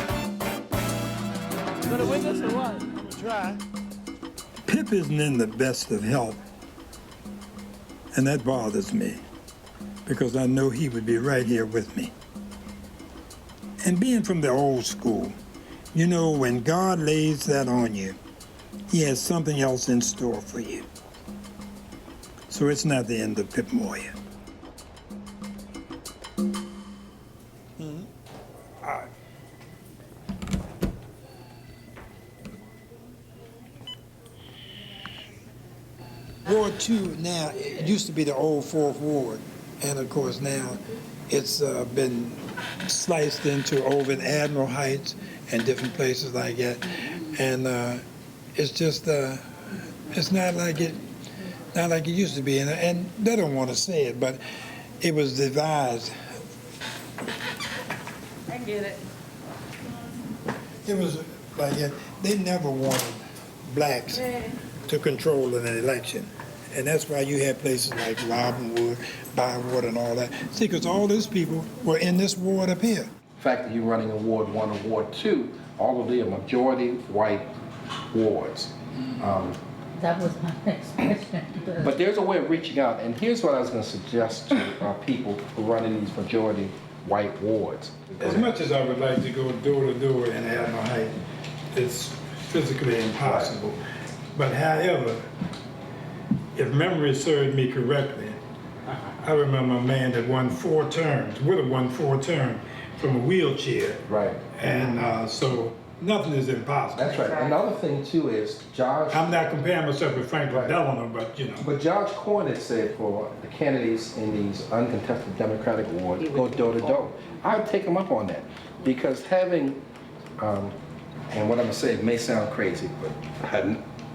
You gonna win this or what? We'll try. Pip isn't in the best of health, and that bothers me because I know he would be right here with me. And being from the old school, you know, when God lays that on you, he has something else in store for you. So it's not the end of Pip Moyer. All right. Ward 2 now, it used to be the old 4th Ward, and of course now it's been sliced into over in Admiral Heights and different places like that, and it's just it's not like it used to be, and they don't want to say it, but it was devised. I get it. It was like they never wanted blacks to control an election, and that's why you had places like Robinwood, Bywater, and all that. See, because all those people were in this ward up here. The fact that you're running in Ward 1 or Ward 2, all of them are majority white wards. That was my next question. But there's a way of reaching out, and here's what I was going to suggest to people who run in these majority white wards. As much as I would like to go door to door in Admiral Heights, it's physically impossible. But however, if memory served me correctly, I remember a man that won 4 terms, would have won 4 terms from a wheelchair. Right. And so nothing is impossible. That's right. Another thing too is Josh. I'm not comparing myself with Franklin Delano, but you know. But Josh Cornett said for the candidates in these uncontested Democratic wards, go door to door. I'd take him up on that because having, and what I'm gonna say may sound crazy, but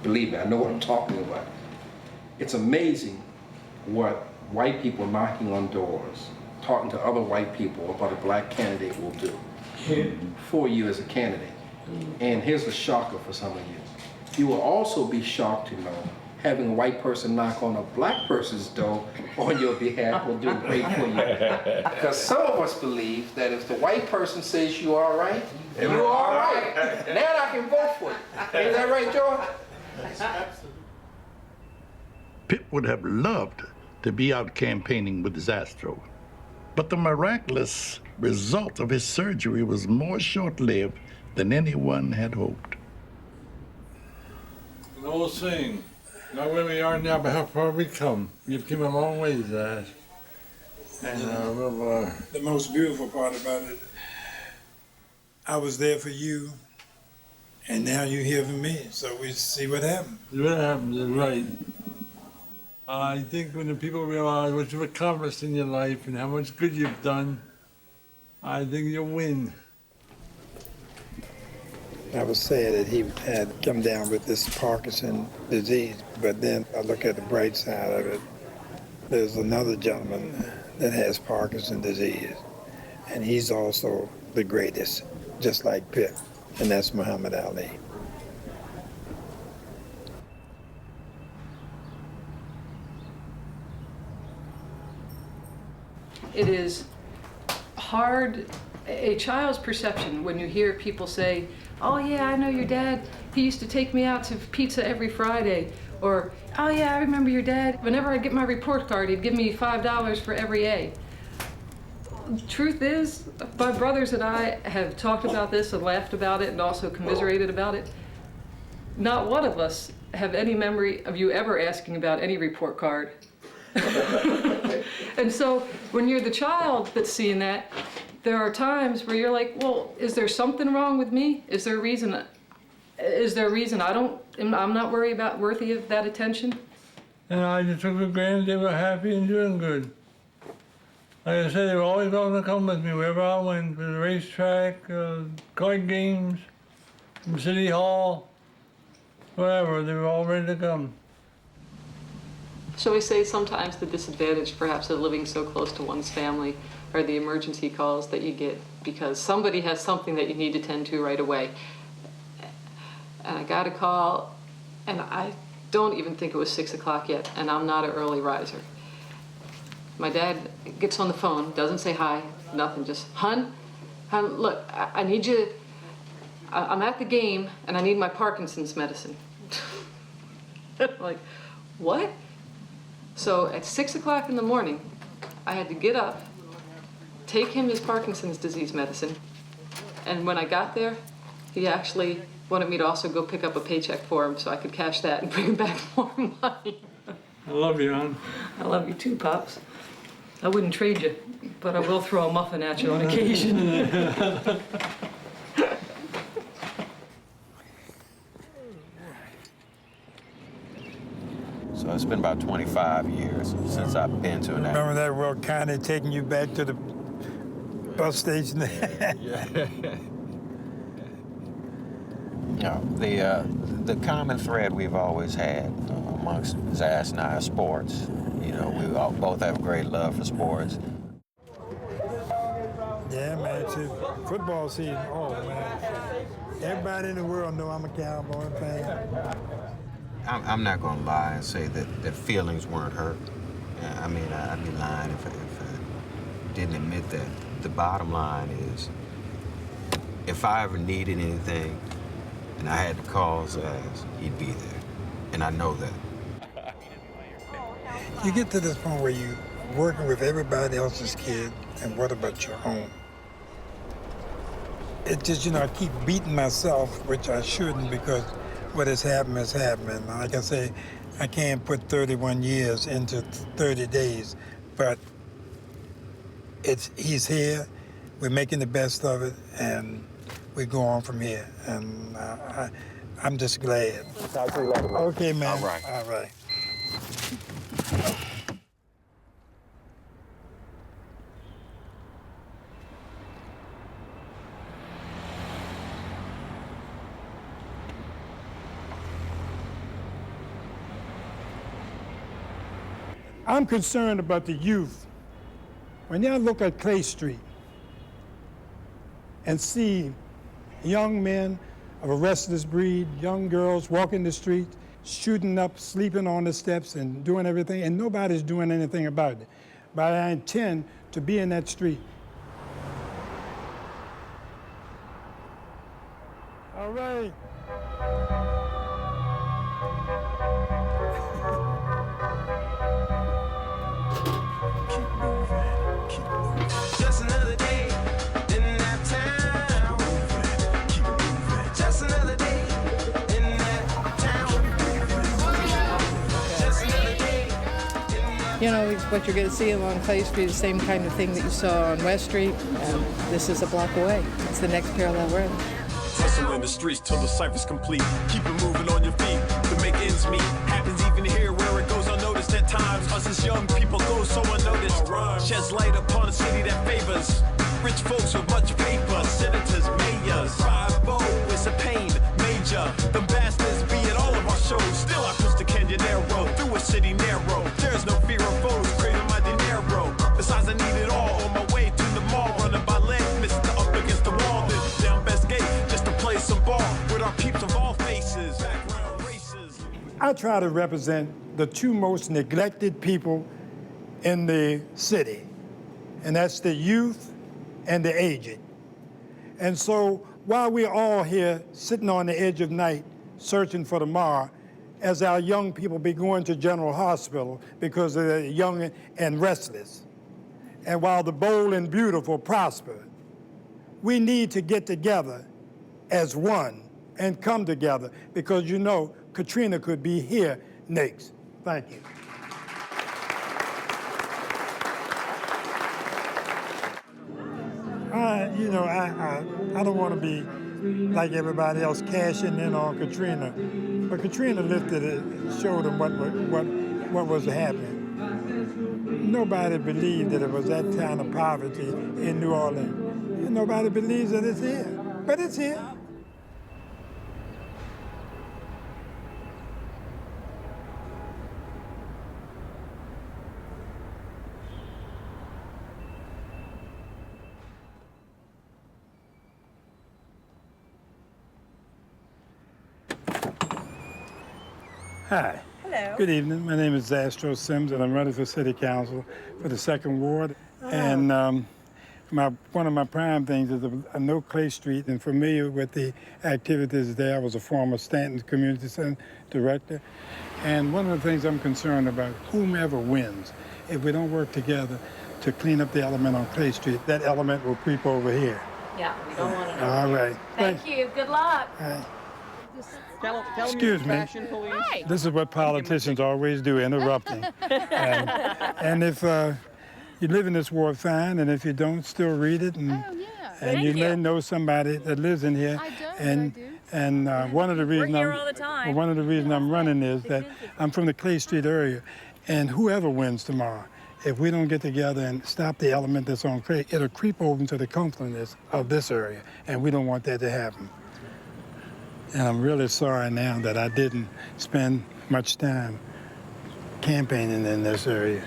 Believe me, I know what I'm talking about. It's amazing what white people knocking on doors, talking to other white people about a black candidate will do for you as a candidate. And here's the shocker for some of you. You will also be shocked to know having a white person knock on a black person's door on your behalf will do great for you. Because some of us believe that if the white person says you're all right, you're all right. Now I can vote for you. Is that right, George? Pip would have loved to be out campaigning with Zastrow, but the miraculous result of his surgery was more short-lived than anyone had hoped. An old saying, not where we are now, but how far we come. You've come a long ways, Zaz. And the most beautiful part about it, I was there for you, and now you're here for me, so we see what happens. What happens is right. I think when the people realize what you've accomplished in your life and how much good you've done, I think you'll win. I was sad that he had come down with this Parkinson disease, but then I look at the bright side of it. There's another gentleman that has Parkinson's disease, and he's also the greatest, just like Pip, and that's Muhammad Ali. It is hard, a child's perception when you hear people say, oh yeah, I know your dad, he used to take me out to pizza every Friday, or oh yeah, I remember your dad, whenever I get my report card, he'd give me $5 for every A. Truth is, my brothers and I have talked about this and laughed about it and also commiserated about it. Not one of us have any memory of you ever asking about any report card. And so when you're the child that's seeing that, there are times where you're like, well, is there something wrong with me? Is there a reason I'm not worthy of that attention? And I just took for granted they were happy and doing good. Like I said, they were always going to come with me wherever I went, to the racetrack, card games, City Hall, wherever, they were all ready to come. Shall we say sometimes the disadvantage perhaps of living so close to one's family are the emergency calls that you get because somebody has something that you need to tend to right away. And I got a call, and I don't even think it was 6 o'clock yet, and I'm not an early riser. My dad gets on the phone, doesn't say hi, nothing, just, Hun, look, I need you, I'm at the game, and I need my Parkinson's medicine. Like, what? So at 6 o'clock in the morning, I had to get up, take him his Parkinson's disease medicine, and when I got there, he actually wanted me to also go pick up a paycheck for him so I could cash that and bring him back more money. I love you, hon. I love you too, Pops. I wouldn't trade you, but I will throw a muffin at you on occasion. So it's been about 25 years since I've been to an accident. Remember that Will Connie taking you back to the bus station? Yeah. You know, the common thread we've always had amongst Zaz and I is sports. You know, we all both have a great love for sports. Yeah, man, it's football season. Oh, man. Everybody in the world know I'm a Cowboy fan. I'm not going to lie and say that feelings weren't hurt. I mean, I'd be lying if I didn't admit that. The bottom line is, if I ever needed anything and I had to call Zaz, he'd be there. And I know that. You get to this point where you're working with everybody else's kid, and what about your own? It's just, you know, I keep beating myself, which I shouldn't, because what has happened is happening. Like I say, I can't put 31 years into 30 days, but he's here, we're making the best of it, and we go on from here. And I'm just glad. Talk to you later, man. Okay, man. All right. All right. I'm concerned about the youth. When y'all look at Clay Street and see young men of a restless breed, young girls walking the street, shooting up, sleeping on the steps and doing everything, and nobody's doing anything about it. But I intend to be in that street. All right. Just another day in that town. Just another day in that town. Just another day. You know, what you're going to see along Clay Street is the same kind of thing that you saw on West Street. This is a block away. It's the next parallel road. Hustle in the streets till the cipher's complete. Keep it moving on your feet to make ends meet. Happens even here where it goes unnoticed at times. Us as young people go so unnoticed. Sheds light upon a city that favors rich folks with much paper. Senators, mayors. 5-0 is a pain major. The bastards be at all of our shows. Still I push the Canyonero through a city narrow. There's no fear of foes, craving my dinero. Besides I need it all on my way to the mall. Running by leg, missing up against the wall. Then down Best Gate just to play some ball with our peeps of all faces. Background races. I try to represent the two most neglected people in the city, and that's the youth and the aged. And so while we're all here sitting on the edge of night searching for tomorrow, as our young people be going to General Hospital because they're young and restless, and while the bold and beautiful prosper, we need to get together as one and come together because you know Katrina could be here next. Thank you. I don't want to be like everybody else cashing in on Katrina, but Katrina lifted it, showed them what was happening. Nobody believed that it was that kind of poverty in New Orleans, and nobody believes that it's here, but it's here. Hi. Hello. Good evening. My name is Zastrow Sims, and I'm running for City Council for the 2nd Ward. And one of my prime things is I know Clay Street and familiar with the activities there. I was a former Stanton Community Center director. And one of the things I'm concerned about, whomever wins, if we don't work together to clean up the element on Clay Street, that element will creep over here. Yeah, we don't want to. All right. Thank you. Good luck. All right. Tell Excuse me. Hi. This is what politicians always do, interrupting. And if you live in this ward, fine, and if you don't, still read it. And you may know somebody that lives in here. And one of the reasons I'm running is that I'm from the Clay Street area, and whoever wins tomorrow, if we don't get together and stop the element that's on Clay, it'll creep over into the comfortableness of this area, and we don't want that to happen. And I'm really sorry now that I didn't spend much time campaigning in this area.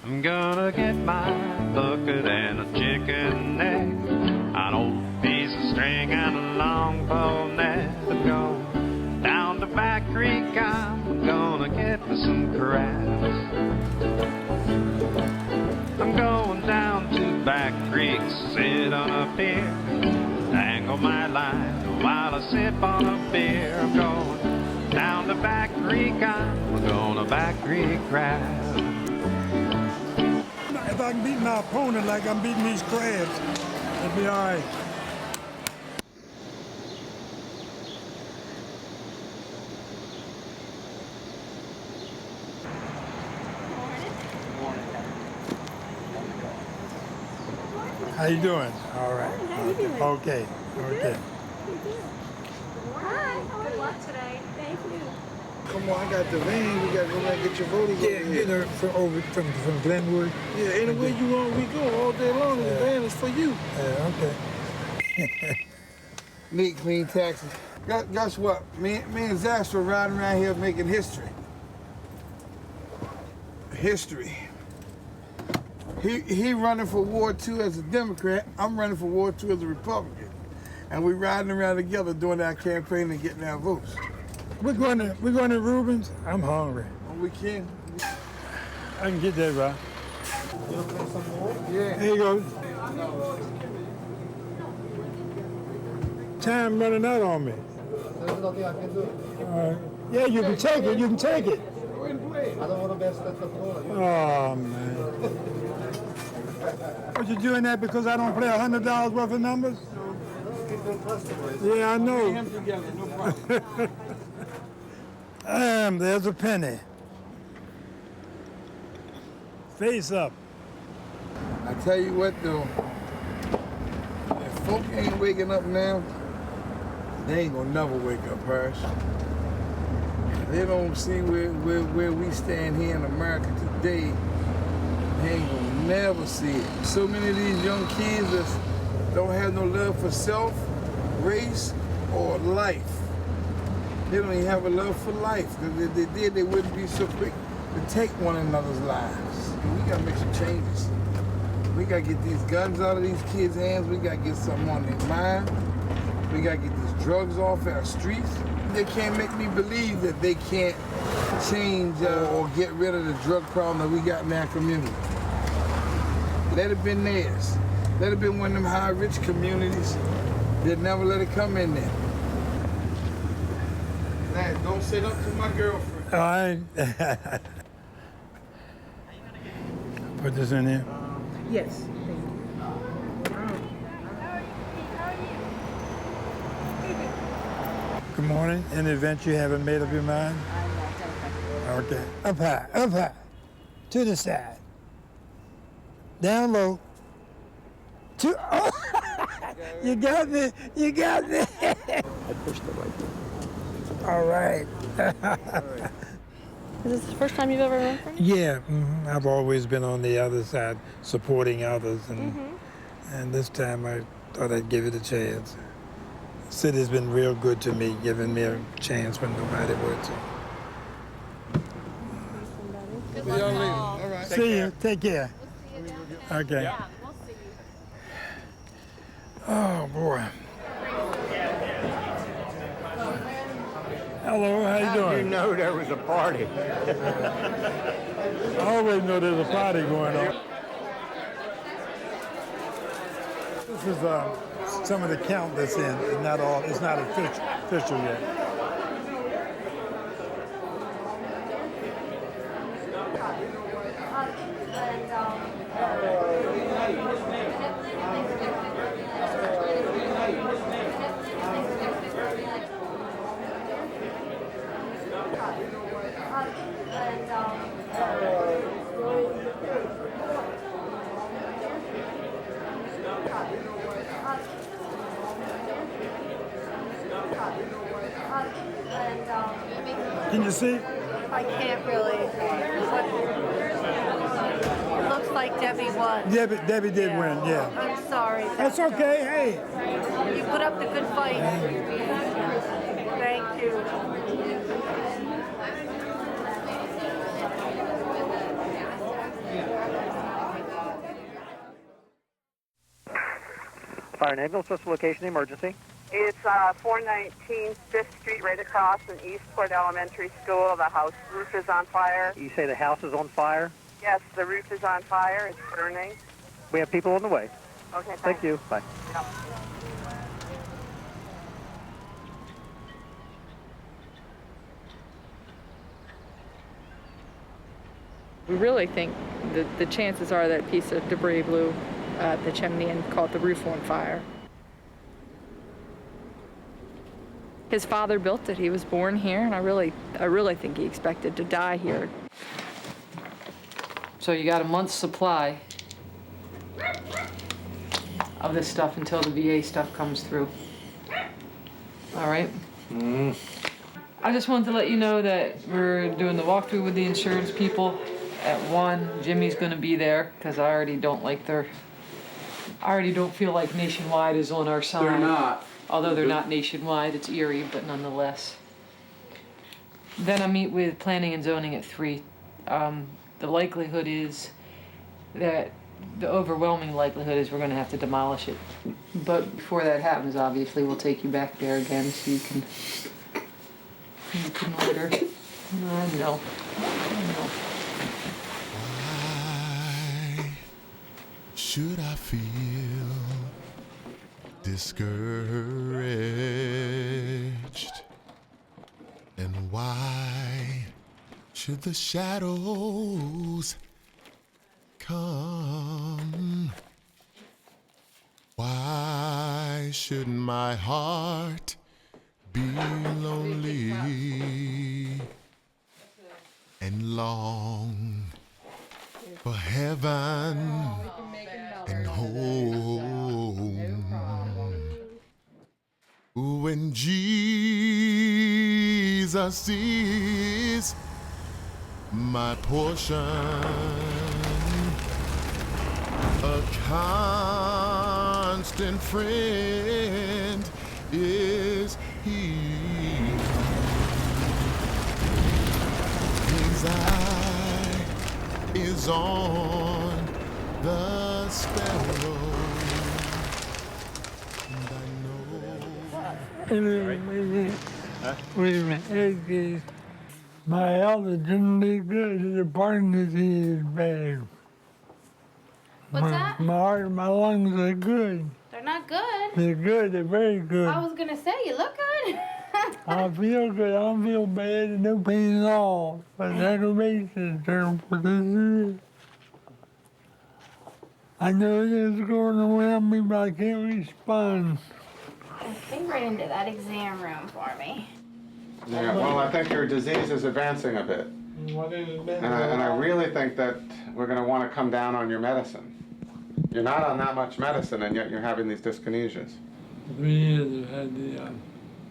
I'm gonna get my bucket and a chicken neck, an old piece of string and a long pole net. I'm going down to Back Creek, I'm gonna get me some crabs. I'm going down to Back Creek, sit on a pier, dangle my line while I sip on a beer. I'm going down to Back Creek, I'm gonna Back Creek crab. If I can beat my opponent like I'm beating these crabs, it'll be all right. How you doing? All right. How you doing? Okay. Okay. Hi. Good luck today. Come on, I got the van. We got to go back and get your voters over here. You know, from Glenwood. Yeah, anywhere you want, we go all day long. The van is for you. Okay. Neat, clean taxes. Guess what? Me and Zastrow riding around here making history. History. He running for Ward 2 as a Democrat. I'm running for Ward 2 as a Republican. And we riding around together doing our campaign and getting our votes. We're going to Rubens. I'm hungry. On weekend. I can get that, right? You want to play some more? Yeah. Here you go. Time running out on me. There's nothing I can do. All right. Yeah, you can take it. You can take it. Go ahead and play. I don't want to mess that up. Oh, man. What, you doing that because I don't play $100 worth of numbers? Yeah, I know. Put them together, no problem. There's a penny. Face up. I tell you what, though. If folk ain't waking up now, they ain't gonna never wake up, Harsh. They don't see where we stand here in America today. They ain't gonna never see it. So many of these young kids that don't have no love for self, race, or life. They don't even have a love for life. Because if they did, they wouldn't be so quick to take one another's lives. We gotta make some changes. We gotta get these guns out of these kids' hands. We gotta get something on their mind. We gotta get these drugs off our streets. They can't make me believe that they can't change or get rid of the drug problem that we got in our community. Let it been theirs. Let it been one of them high rich communities that never let it come in there. Now, don't sit up to my girlfriend. All right. Put this in here. Yes. Good morning. Any event you haven't made up your mind? Okay. Up high, up high. To the side. Down low. Oh. You got me. You got me. I pushed the right button. All right. Is this the first time you've ever run for me? Yeah, I've always been on the other side, supporting others, and this time I thought I'd give it a chance. The city's been real good to me, giving me a chance when nobody would. Good luck, y'all later. All right. See you. Take care. Okay. Yeah, we'll see you. Oh boy. Hello, how you doing? You know there was a party. I always know there's a party going on. This is some of the count that's in. It's not all. It's not official yet. Can you see? I can't really. It looks like Debbie won. Debbie did win, yeah. I'm sorry. That's okay, hey. You put up the good fight. Thank you. Fire and ambulance, what's the location emergency? It's 419 5th Street, right across from Eastport Elementary School. The house roof is on fire. You say the house is on fire? Yes, the roof is on fire. It's burning. We have people on the way. Okay, thanks. Thank you. Bye. Yeah. We really think that the chances are that piece of debris blew the chimney and caught the roof on fire. His father built it. He was born here, and I really think he expected to die here. So you got a month's supply of this stuff until the VA stuff comes through. All right? I just wanted to let you know that we're doing the walkthrough with the insurance people at 1. Jimmy's gonna be there, because I already don't feel like Nationwide is on our side. They're not. Although they're not nationwide, it's Erie, but nonetheless. Then I meet with planning and zoning at 3. The likelihood is that the overwhelming likelihood is we're going to have to demolish it. But before that happens, obviously, we'll take you back there again so you can order. I know. Why should I feel discouraged? And why should the shadows come? Why should my heart be lonely and long for heaven and home? When Jesus is my portion, a constant friend is He. His eye is on the sparrow. Wait a minute. My health is generally good. The Parkinson's disease is bad. What's that? My heart and my lungs are good. They're not good. They're good. They're very good. I was gonna say, you look good. I feel good. I don't feel bad. No pain at all. But aggravation is what this is. I know it's going around me, but I can't respond. They ran into that exam room for me. Yeah, well, I think your disease is advancing a bit. And I really think that we're going to want to come down on your medicine. You're not on that much medicine, and yet you're having these dyskinesias. 3 years I've had the...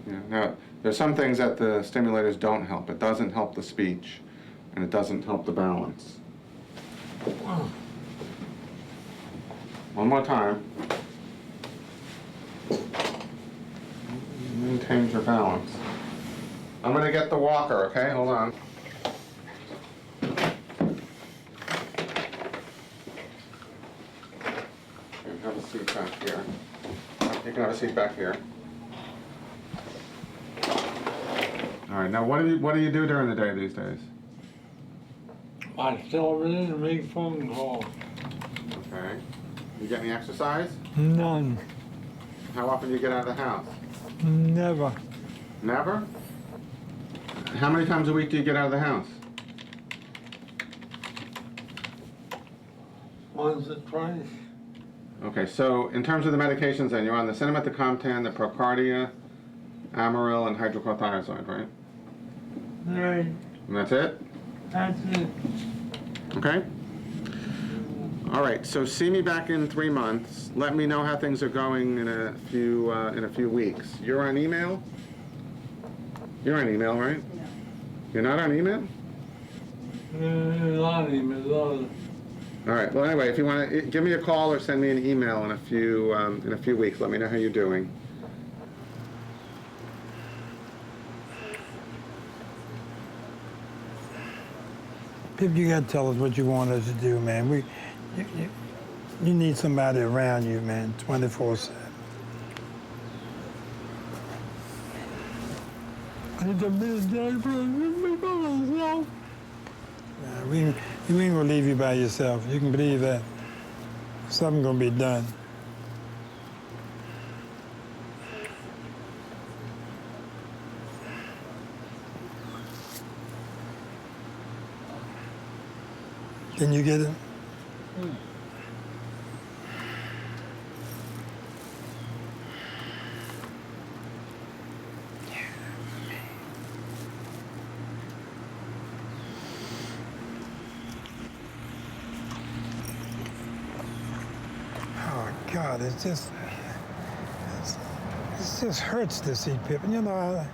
Yeah. Now, there's some things that the stimulators don't help. It doesn't help the speech, and it doesn't help the balance. One more time. Maintain your balance. I'm going to get the walker, okay? Hold on. Have a seat back here. You can have a seat back here. All right. Now, what do you do during the day these days? Watch television and make phone calls. Okay. You get any exercise? None. How often do you get out of the house? Never. Never? How many times a week do you get out of the house? Once or twice. Okay, so in terms of the medications then, you're on the cimetacomtan, the Procardia, Amaryl, and hydrochlorothiazide, right? Right. And that's it? That's it. Okay? All right, so see me back in 3 months. Let me know how things are going in a few weeks. You're on email? You're on email, right? No. You're not on email? Not on email. All right. Well, anyway, if you want to give me a call or send me an email in a few weeks, let me know how you're doing. Pip, you gotta tell us what you want us to do, man. You need somebody around you, man, 24/7. We ain't gonna leave you by yourself. You can believe that. Something's gonna be done. Can you get it? Oh God, it just hurts to see Pip. And you know,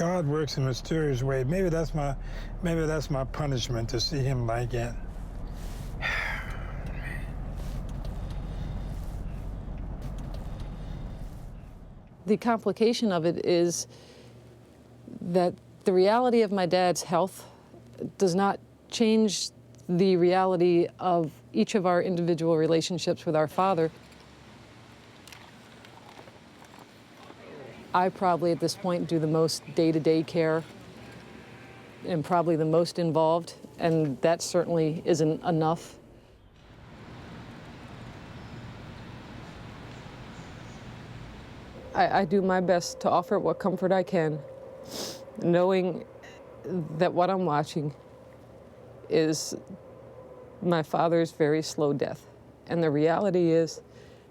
God works in a mysterious way. Maybe that's my punishment, to see him like that. The complication of it is that the reality of my dad's health does not change the reality of each of our individual relationships with our father. I probably at this point do the most day-to-day care and probably the most involved, and that certainly isn't enough. I do my best to offer what comfort I can, knowing that what I'm watching is my father's very slow death. And the reality is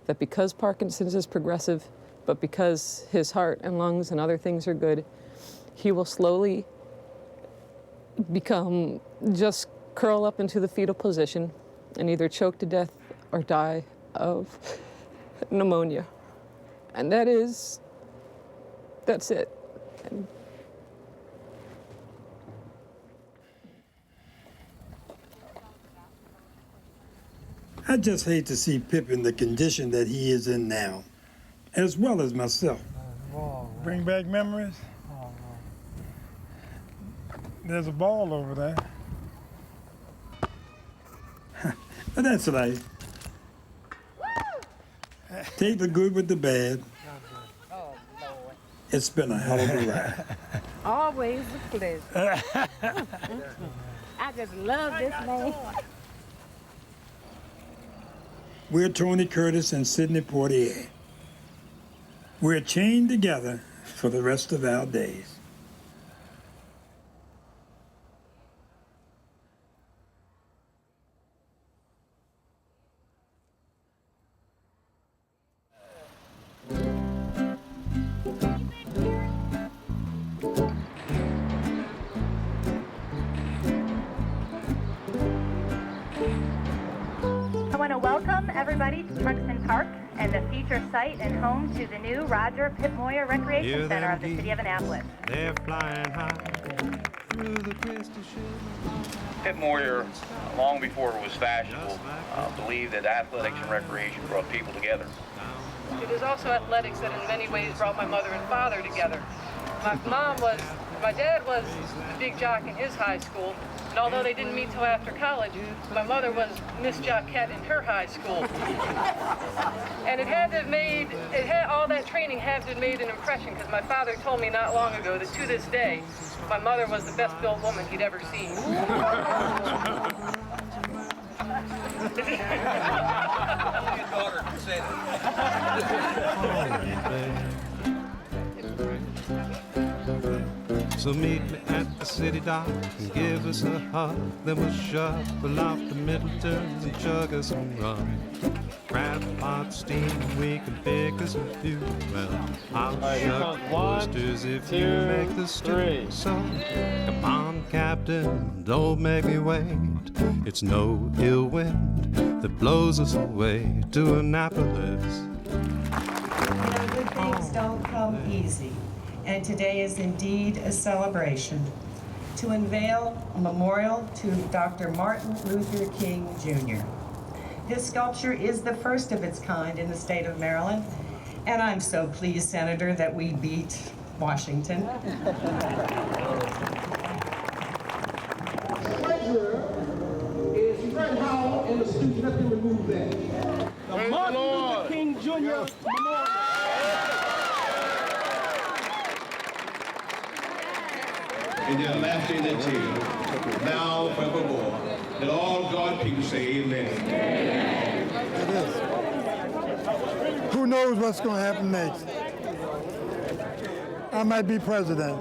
that because Parkinson's is progressive, but because his heart and lungs and other things are good, he will slowly just curl up into the fetal position and either choke to death or die of pneumonia. And that's it. And I just hate to see Pip in the condition that he is in now, as well as myself. Bring back memories? There's a ball over there. But that's life. Take the good with the bad. It's been a hell of a ride. Always a pleasure. I just love this man. We're Tony Curtis and Sidney Poitier. We're chained together for the rest of our days. I want to welcome everybody to Truxton Park and the future site and home to the new Roger Pip Moyer Recreation Center of the City of Annapolis. They're flying high through the crystal shore. Pip Moyer, long before it was fashionable, believed that athletics and recreation brought people together. it is also athletics that in many ways brought my mother and father together. My dad was the big jock in his high school, and although they didn't meet till after college, my mother was Miss Jockette in her high school. And all that training had to have made an impression, because my father told me not long ago that to this day, my mother was the best built woman he'd ever seen. Your daughter can say So meet me at the city dock and give us a hug. Then we'll shuffle off to Middleton's and chug us some rum. Grab a pot of steam and we can pick us a few. Well, I'll shuck the oysters if you make the stew. So come on, Captain, don't make me wait. It's no ill wind that blows us away to Annapolis. Good things don't come easy. And today is indeed a celebration to unveil a memorial to Dr. Martin Luther King, Jr. This sculpture is the first of its kind in the state of Maryland, and I'm so pleased, Senator, that we beat Washington. Right here is Fred Howell and the students. Let them remove that. The Martin Luther King Jr. Memorial. In their laughter and their tears, now forevermore. Let all God people say amen. Who knows what's going to happen next? I might be president.